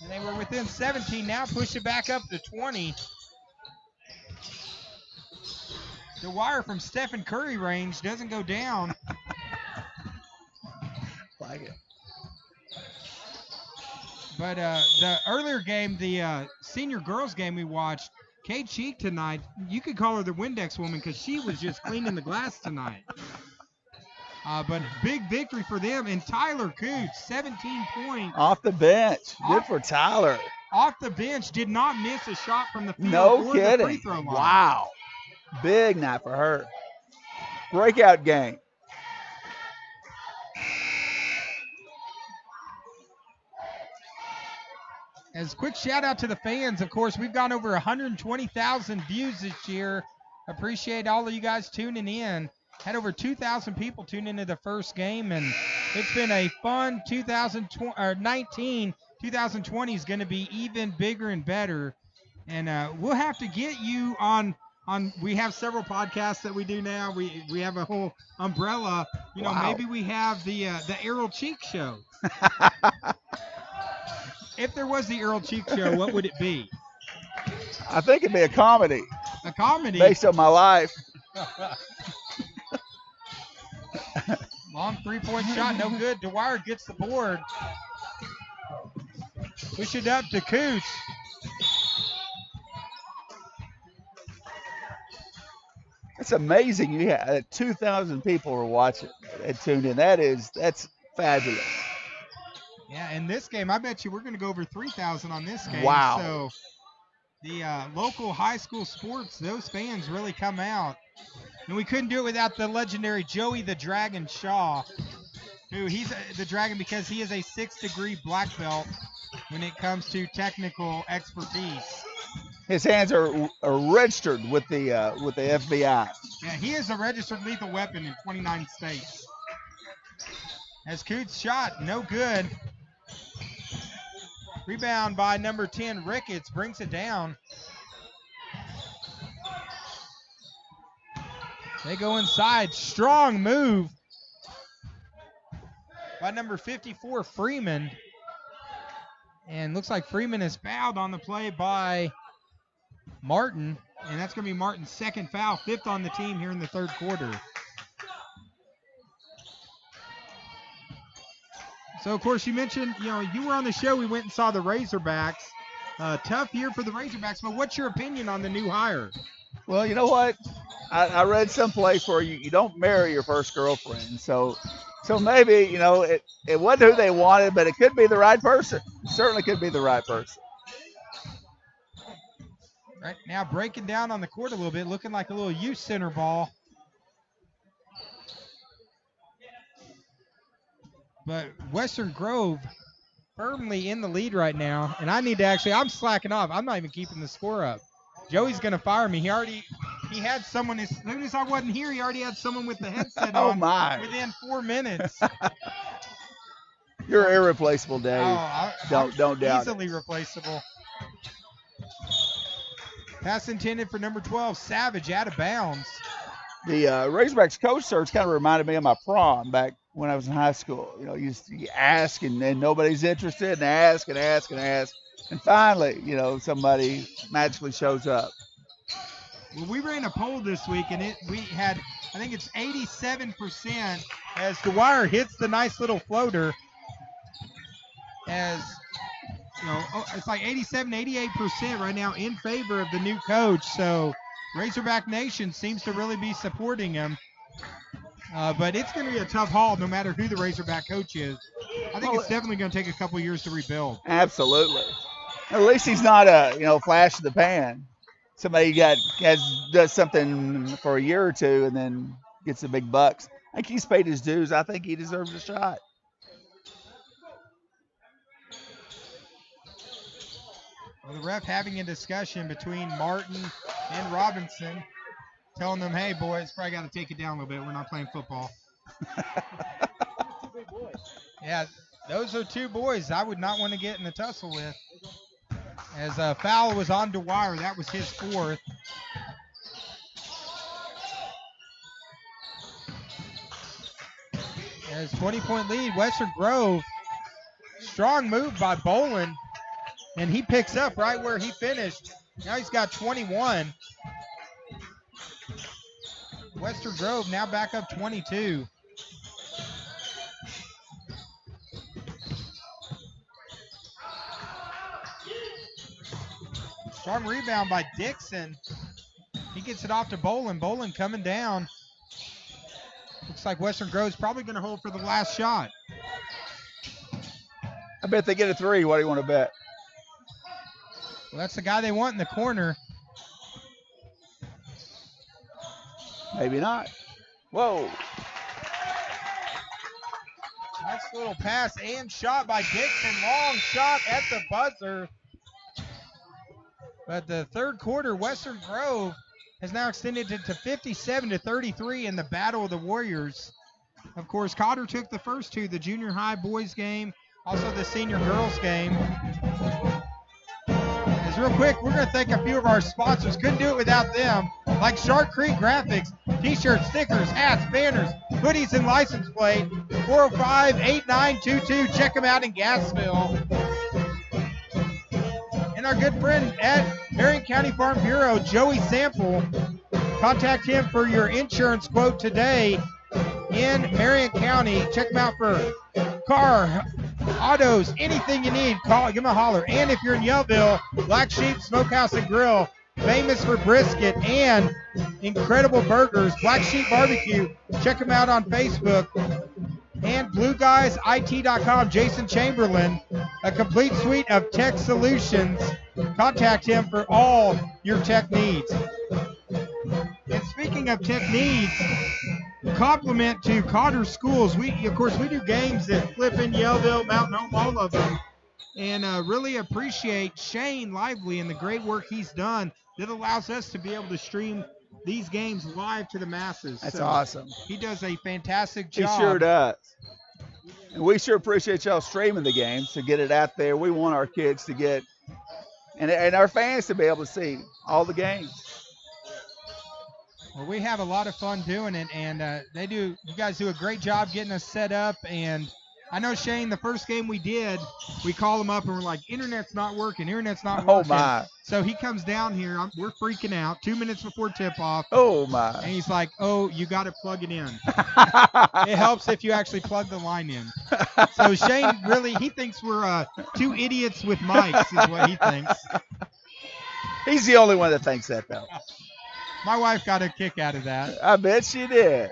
And they were within 17 now, push it back up to 20. Dwyer from Stephen Curry range doesn't go down. Like it. But the earlier game, the senior girls game we watched, Kate Cheek tonight, you could call her the Windex woman because she was just cleaning the glass tonight. But big victory for them. And Tyler Coots, 17 points. Off the bench. Good for Tyler. Off the bench, did not miss a shot from the field No or kidding. the free throw line. Wow. Big night for her. Breakout game. As a quick shout out to the fans, of course, we've gone over 120,000 views this year. Appreciate all of you guys tuning in. Had over 2,000 people tune into the first game, and it's been a fun 2019. 2020 is going to be even bigger and better. And we'll have to get you on. We have several podcasts that we do now. We have a whole umbrella. Wow. Maybe we have the Errol Cheek Show. If there was the Errol Cheek Show, what would it be? I think it'd be a comedy. A comedy? Based on my life. Long three-point shot, no good. Dwyer gets the board. Push it up to Coots. It's amazing. You had 2,000 people were watching and tuned in. That's fabulous. in this game, I bet you we're going to go over 3,000 on this game. Wow. So the local high school sports, those fans really come out. And we couldn't do it without the legendary Joey the Dragon Shaw, who he's the Dragon because he is a 6th-degree black belt when it comes to technical expertise. His hands are registered with the FBI. Yeah, he is a registered lethal weapon in 29 states. As Coots shot, no good. Rebound by number 10, Ricketts, brings it down. They go inside. Strong move by number 54, Freeman. And looks like Freeman is fouled on the play by Martin. And that's going to be Martin's second foul, 5th on the team here in the third quarter. So, of course, you mentioned, you were on the show. We went and saw the Razorbacks. Tough year for the Razorbacks, but what's your opinion on the new hire? Well, you know what? I read someplace where you don't marry your first girlfriend. So maybe, it wasn't who they wanted, but it could be the right person. It certainly could be the right person. Right now breaking down on the court a little bit, looking like a little youth center ball. But Western Grove firmly in the lead right now. And I need to I'm slacking off. I'm not even keeping the score up. Joey's going to fire me. He had someone, as soon as I wasn't here, he already had someone with the headset on within 4 minutes. You're irreplaceable, Dave. Don't doubt easily replaceable. Pass intended for number 12, Savage, out of bounds. The Razorbacks coach search kind of reminded me of my prom back when I was in high school. You ask and nobody's interested, and ask and ask and ask. And finally, somebody magically shows up. Well, we ran a poll this week, and we had, I think it's 87% as Dwyer hits the nice little floater. As, it's like 87, 88% right now in favor of the new coach. So Razorback Nation seems to really be supporting him. But it's going to be a tough haul no matter who the Razorback coach is. I think it's definitely going to take a couple years to rebuild. Absolutely. At least he's not a, flash in the pan. Somebody does something for a year or two and then gets the big bucks. I think he's paid his dues. I think he deserves a shot. Well, the ref having a discussion between Martin and Robinson, telling them, hey, boys, probably got to take it down a little bit. We're not playing football. Yeah, those are two boys I would not want to get in a tussle with. As a foul was on Dwyer, that was his 4th. As 20-point lead, Western Grove. Strong move by Bolin, and he picks up right where he finished. Now he's got 21. Western Grove now back up 22. Strong rebound by Dixon. He gets it off to Bolin. Bolin coming down. Looks like Western Grove's probably going to hold for the last shot. I bet they get a 3. What do you want to bet? Well, that's the guy they want in the corner. Maybe not. Whoa. Nice little pass and shot by Dixon. Long shot at the buzzer. But the third quarter, Western Grove has now extended it to 57-33 in the Battle of the Warriors. Of course, Cotter took the first two, the junior high boys game, also the senior girls game. As real quick, we're going to thank a few of our sponsors. Couldn't do it without them, like Shark Creek Graphics, t-shirts, stickers, hats, banners, hoodies, and license plate. 405-8922. Check them out in Gassville. And our good friend at Marion County Farm Bureau, Joey Sample. Contact him for your insurance quote today in Marion County. Check him out for car, autos, anything you need. Call, give him a holler. And if you're in Yellville, Black Sheep Smokehouse and Grill, famous for brisket and incredible burgers, Black Sheep Barbecue. Check him out on Facebook. and BlueGuysIT.com, Jason Chamberlain, a complete suite of tech solutions. Contact him for all your tech needs. And speaking of tech needs, compliment to Cotter Schools. Of course, we do games at Flippin, Yellville, Mountain Home, all of them. And really appreciate Shane Lively and the great work he's done that allows us to be able to stream these games live to the masses. That's So awesome. he does a fantastic He job. sure does. And we sure appreciate y'all streaming the games to get it out there. We want our kids to get, and our fans to be able to see all the games. Well, we have a lot of fun doing it, and you guys do a great job getting us set up. And I know, Shane, the first game we did, we call him up and we're like, internet's not working. Oh, my. So he comes down here. We're freaking out 2 minutes before tip-off. Oh, And my. he's like, oh, you got to plug it in. It helps if you actually plug the line in. So Shane he thinks we're two idiots with mics is what he thinks. He's the only one that thinks that, though. My wife got a kick out of that. I bet she did.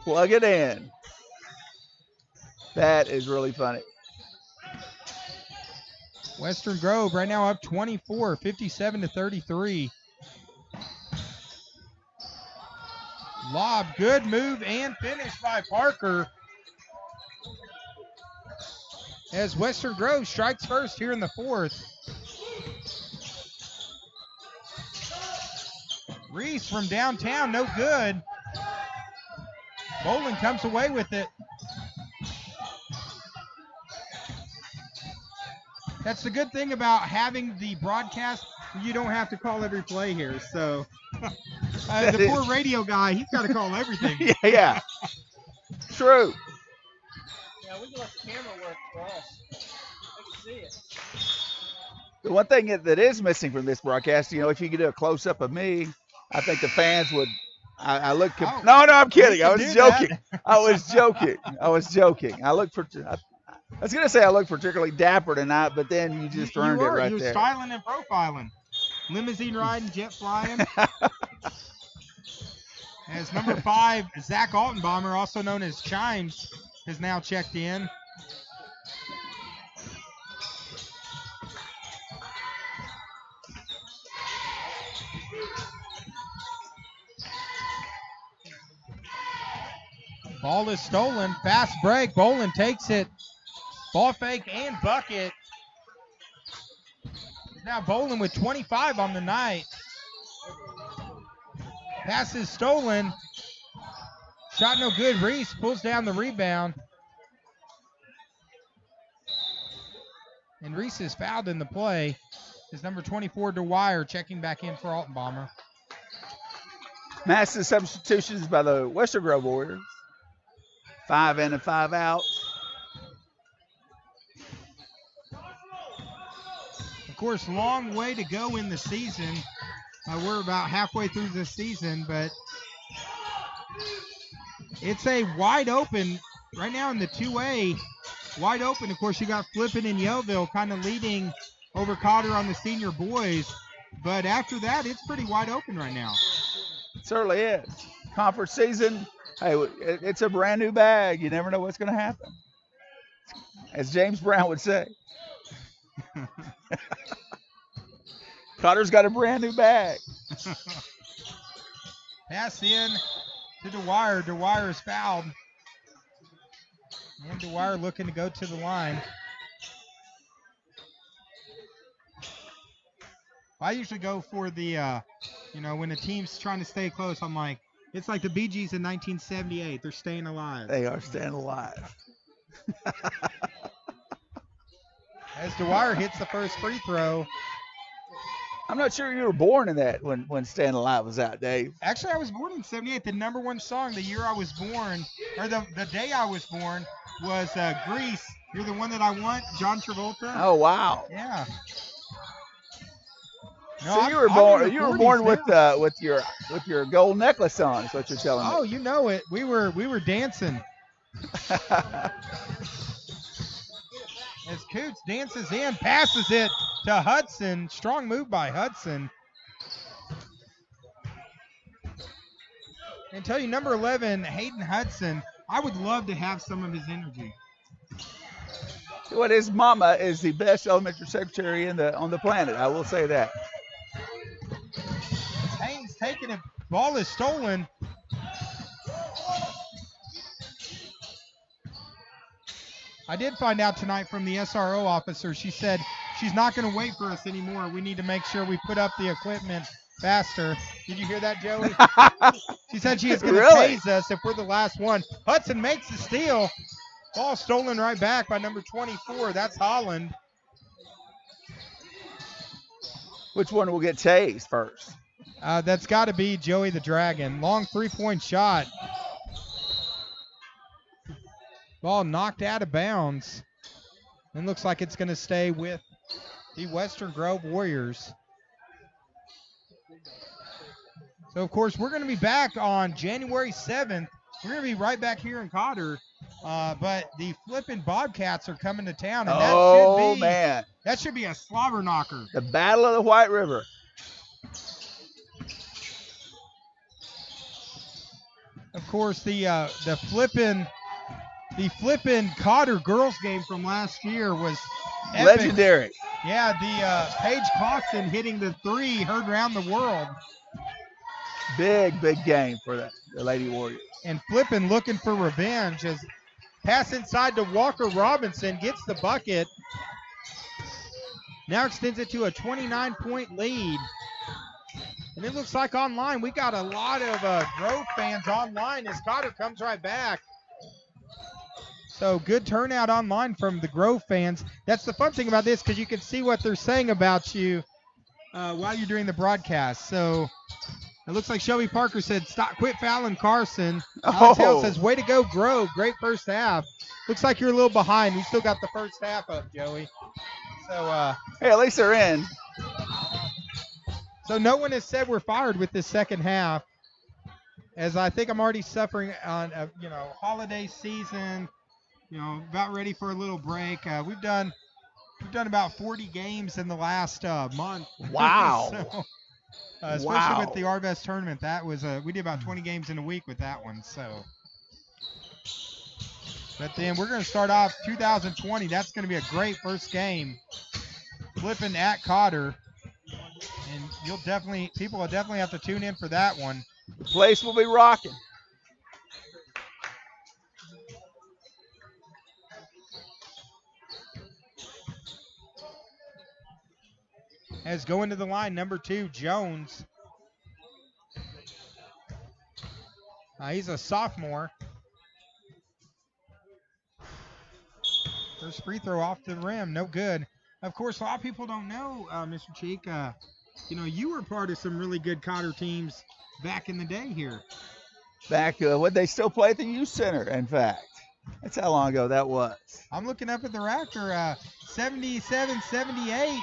Plug it in. That is really funny. Western Grove right now up 24, 57-33. Lob, good move and finish by Parker. As Western Grove strikes first here in the fourth. Reese from downtown, no good. Bolin comes away with it. That's the good thing about having the broadcast. You don't have to call every play here. So the poor radio guy, he's got to call everything. Yeah. True. Yeah, we can let the camera work for us. I can see it. The one thing that is missing from this broadcast, if you could do a close-up of me, I think the fans would. I look. No, I'm kidding. I was joking. I was joking. I look particularly dapper tonight, but then you just earned it right You're there. styling and profiling. Limousine riding, jet flying. As number 5, Zach Altenbaumer, also known as Chimes, has now checked in. Ball is stolen. Fast break. Bolin takes it. Ball fake and bucket. Now Bolin with 25 on the night. Pass is stolen. Shot no good. Reese pulls down the rebound. And Reese is fouled in the play. Is number 24, Dwyer, checking back in for Altenbaumer. Massive substitutions by the Western Grove Warriors. 5 in and 5 out. Of course, long way to go in the season. We're about halfway through the season, but it's a wide open, right now in the 2A, wide open. Of course, you got Flippin and Yellville kind of leading over Cotter on the senior boys, but after that, it's pretty wide open right now. It certainly is. Conference season, hey, it's a brand new bag. You never know what's going to happen. As James Brown would say. Cotter's got a brand new bag. Pass in to Dwyer. Dwyer is fouled. And Dwyer looking to go to the line. I usually go for the, when a team's trying to stay close, I'm like, it's like the Bee Gees in 1978. They're staying alive. They are staying alive. As Dwyer hits the first free throw. I'm not sure you were born in that when Staying Alive was out, Dave. Actually, I was born in 78. The number one song the year I was born, or the day I was born, was Grease. You're the one that I want, John Travolta. Oh, wow. Yeah. No, so you were born with your gold necklace on, is what you're telling me. Oh, you know it. We were dancing. As Coots dances in, passes it to Hudson. Strong move by Hudson. And tell you, number 11, Hayden Hudson, I would love to have some of his energy. What his mama is the best elementary secretary on the planet. I will say that. Haynes taking it. Ball is stolen. I did find out tonight from the SRO officer. She said she's not going to wait for us anymore. We need to make sure we put up the equipment faster. Did you hear that, Joey? She said she is going to Really? tase us if we're the last one. Hudson makes the steal. Ball stolen right back by number 24. That's Holland. Which one will get tased first? That's got to be Joey the Dragon. Long three-point shot. Ball knocked out of bounds. And looks like it's going to stay with the Western Grove Warriors. So, of course, we're going to be back on January 7th. We're going to be right back here in Cotter. But the flipping Bobcats are coming to town. And Man. That should be a slobber knocker. The Battle of the White River. Of course, the flipping Cotter girls game from last year was epic. Legendary. Yeah, the Paige Clausen hitting the three heard around the world. Big game for the Lady Warriors. And flipping looking for revenge as pass inside to Walker Robinson gets the bucket. Now extends it to a 29-point lead. And it looks like online we got a lot of Grove fans online as Cotter comes right back. So good turnout online from the Grove fans. That's the fun thing about this because you can see what they're saying about you while you're doing the broadcast. So it looks like Shelby Parker said, quit fouling Carson. Alex Hale says, way to go, Grove. Great first half. Looks like you're a little behind. We still got the first half up, Joey. So hey, at least they're in. So no one has said we're fired with this second half, as I think I'm already suffering on holiday season. About ready for a little break. We've done about 40 games in the last month. Wow. So, especially with the Arvest tournament, that was we did about 20 games in a week with that one. So, but then we're going to start off 2020. That's going to be a great first game. Flipping at Cotter. And people will definitely have to tune in for that one. The place will be rocking. As going to the line, number 2, Jones. He's a sophomore. First free throw off the rim, no good. Of course, a lot of people don't know, Mr. Cheek, you were part of some really good Cotter teams back in the day here. Back when they still play at the youth center, in fact. That's how long ago that was. I'm looking up at the Raptor, 77, 78.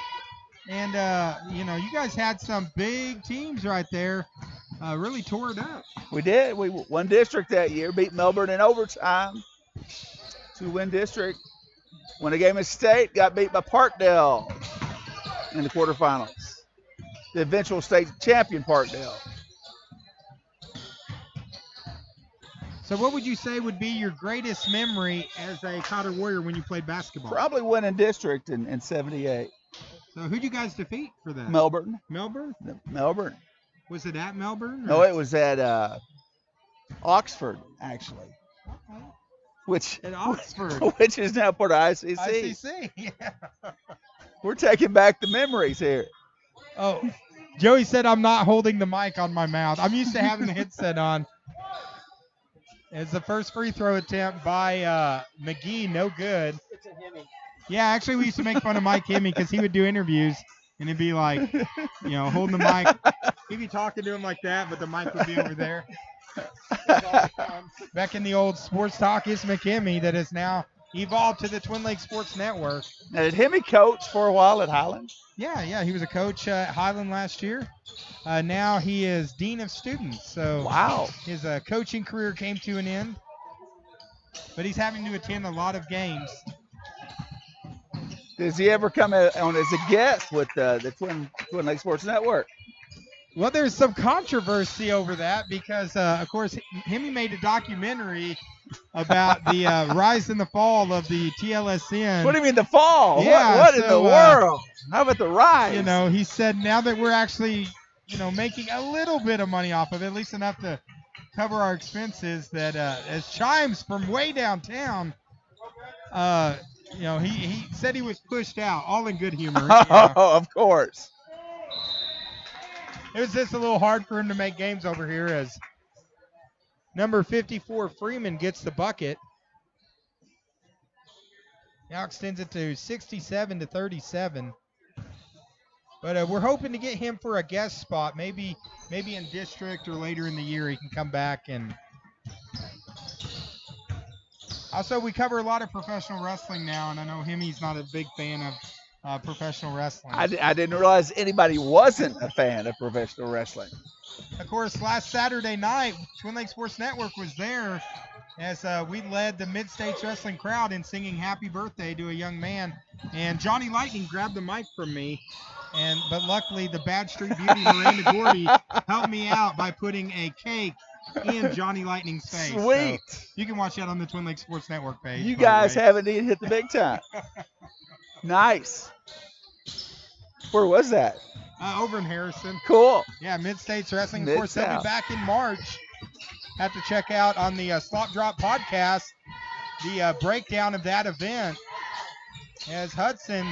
And, you guys had some big teams right there. Really tore it up. We did. We won district that year, beat Melbourne in overtime to win district. Won a game at state, got beat by Parkdale in the quarterfinals. The eventual state champion, Parkdale. So what would you say would be your greatest memory as a Cotter Warrior when you played basketball? Probably winning district in 78. So who'd you guys defeat for that? Melbourne. Melbourne? Melbourne. Was it at Melbourne? No, it was at Oxford, actually. Okay. At Oxford. Which is now part of ICC. ICC, yeah. We're taking back the memories here. Oh, Joey said I'm not holding the mic on my mouth. I'm used to having the headset on. It's the first free throw attempt by McGee, no good. It's a Hemi. Yeah, actually we used to make fun of Mike Hemi because he would do interviews and it'd be like, holding the mic. He'd be talking to him like that, but the mic would be over there. Back in the old Sports Talk is McHemi that has now evolved to the Twin Lakes Sports Network. Now, did Hemi coach for a while at Highland? Yeah, he was a coach at Highland last year. Now he is Dean of Students. So wow, his coaching career came to an end, but he's having to attend a lot of games. Does he ever come on as a guest with the Twin Lakes Sports Network? Well, there's some controversy over that because, of course, Hemi made a documentary about the rise and the fall of the TLSN. What do you mean the fall? Yeah, what in so, the world? How about the rise? You know, he said now that we're actually, making a little bit of money off of it, at least enough to cover our expenses, that as Chimes from way downtown, he said he was pushed out, all in good humor. Oh, of course. It was just a little hard for him to make games over here as number 54 Freeman gets the bucket. Now extends it to 67-37. But we're hoping to get him for a guest spot, maybe in district or later in the year he can come back. And also we cover a lot of professional wrestling now, and I know he's not a big fan of professional wrestling. I didn't realize anybody wasn't a fan of professional wrestling. Of course, last Saturday night, Twin Lakes Sports Network was there as we led the Mid-States Wrestling crowd in singing Happy Birthday to a young man. And Johnny Lightning grabbed the mic from me, but luckily the Bad Street Beauty, Miranda Gordy, helped me out by putting a cake in Johnny Lightning's face. Sweet. So you can watch that on the Twin Lakes Sports Network page. You guys haven't hit the big time. Nice. Where was that? Over in Harrison. Cool. Yeah, Mid-States Wrestling. Of course, they'll be Mid-South. back in March. Have to check out on the Slop Drop podcast the breakdown of that event as Hudson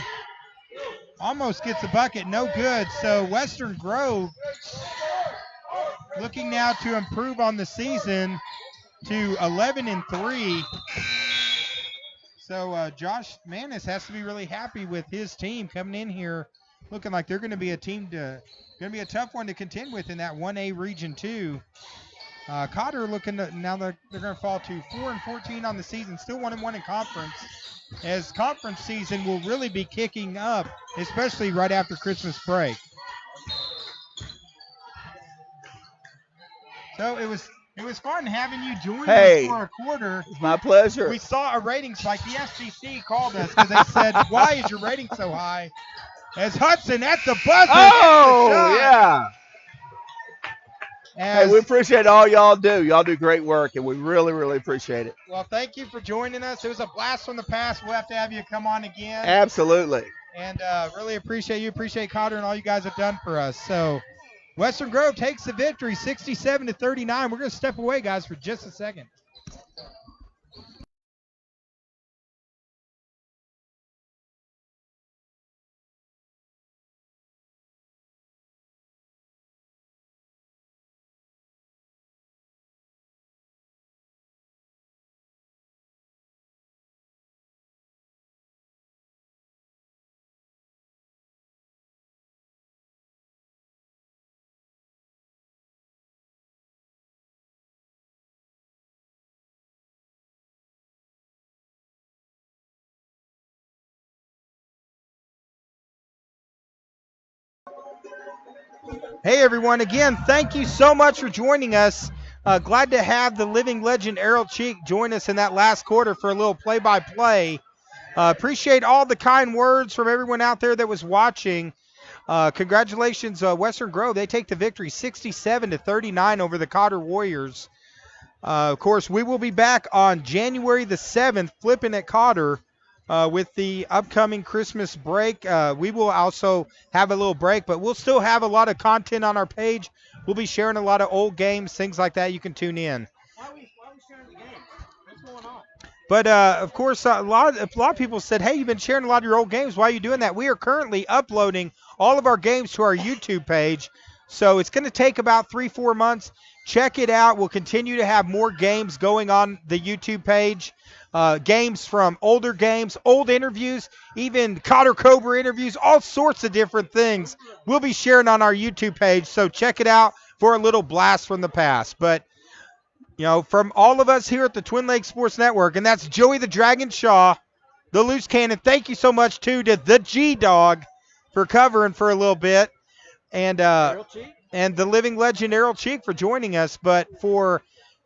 almost gets a bucket. No good. So Western Grove looking now to improve on the season to 11-3. So Josh Manis has to be really happy with his team coming in here, looking like they're going to be a a tough one to contend with in that 1A Region 2. Cotter looking to, now they're going to fall to 4-14 on the season, still 1-1 in conference, as conference season will really be kicking up, especially right after Christmas break. So it was fun having you join us for a quarter. It's my pleasure. We saw a rating spike. The FCC called us because they said, "Why is your rating so high?" As Hudson at the buzzer. Oh, yeah. As, hey, we appreciate all y'all do. Y'all do great work, and we really, really appreciate it. Well, thank you for joining us. It was a blast from the past. We'll have to have you come on again. Absolutely. And really appreciate you. Appreciate Cotter and all you guys have done for us. So Western Grove takes the victory, 67-39. We're going to step away, guys, for just a second. Hey, everyone. Again, thank you so much for joining us. Glad to have the living legend Errol Cheek join us in that last quarter for a little play-by-play. Appreciate all the kind words from everyone out there that was watching. Congratulations, Western Grove. They take the victory 67-39 over the Cotter Warriors. Of course, we will be back on January the 7th, flipping at Cotter. With the upcoming Christmas break, we will also have a little break, but we'll still have a lot of content on our page. We'll be sharing a lot of old games, things like that. You can tune in. Why are we sharing the games? What's going on? But, of course, a lot of people said, hey, you've been sharing a lot of your old games. Why are you doing that? We are currently uploading all of our games to our YouTube page. So it's going to take about 3-4 months. Check it out. We'll continue to have more games going on the YouTube page. Games from older games, old interviews, even Cotter Cobra interviews, all sorts of different things we'll be sharing on our YouTube page. So check it out for a little blast from the past. But, from all of us here at the Twin Lakes Sports Network, and that's Joey the Dragon Shaw, the Loose Cannon. Thank you so much, too, to the G-Dog for covering for a little bit. And the living legend Errol Cheek for joining us. But for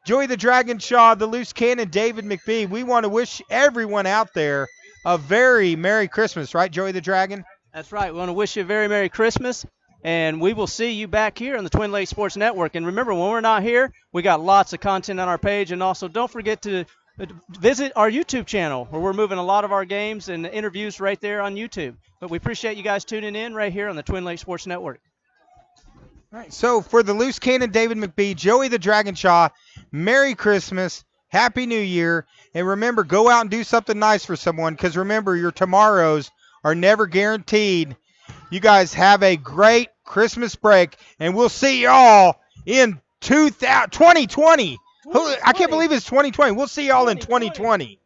Joey the Dragon Shaw, the Loose Cannon, David McBee, we want to wish everyone out there a very Merry Christmas, right, Joey the Dragon? That's right. We want to wish you a very Merry Christmas, and we will see you back here on the Twin Lakes Sports Network. And remember, when we're not here, we got lots of content on our page, and also don't forget to Visit our YouTube channel where we're moving a lot of our games and interviews right there on YouTube. But we appreciate you guys tuning in right here on the Twin Lakes Sports Network. All right, so for the Loose Cannon, David McBee, Joey the Dragon Shaw, Merry Christmas, Happy New Year, and remember, go out and do something nice for someone, because remember, your tomorrows are never guaranteed. You guys have a great Christmas break, and we'll see y'all in 2020. I can't believe it's 2020. We'll see y'all in 2020.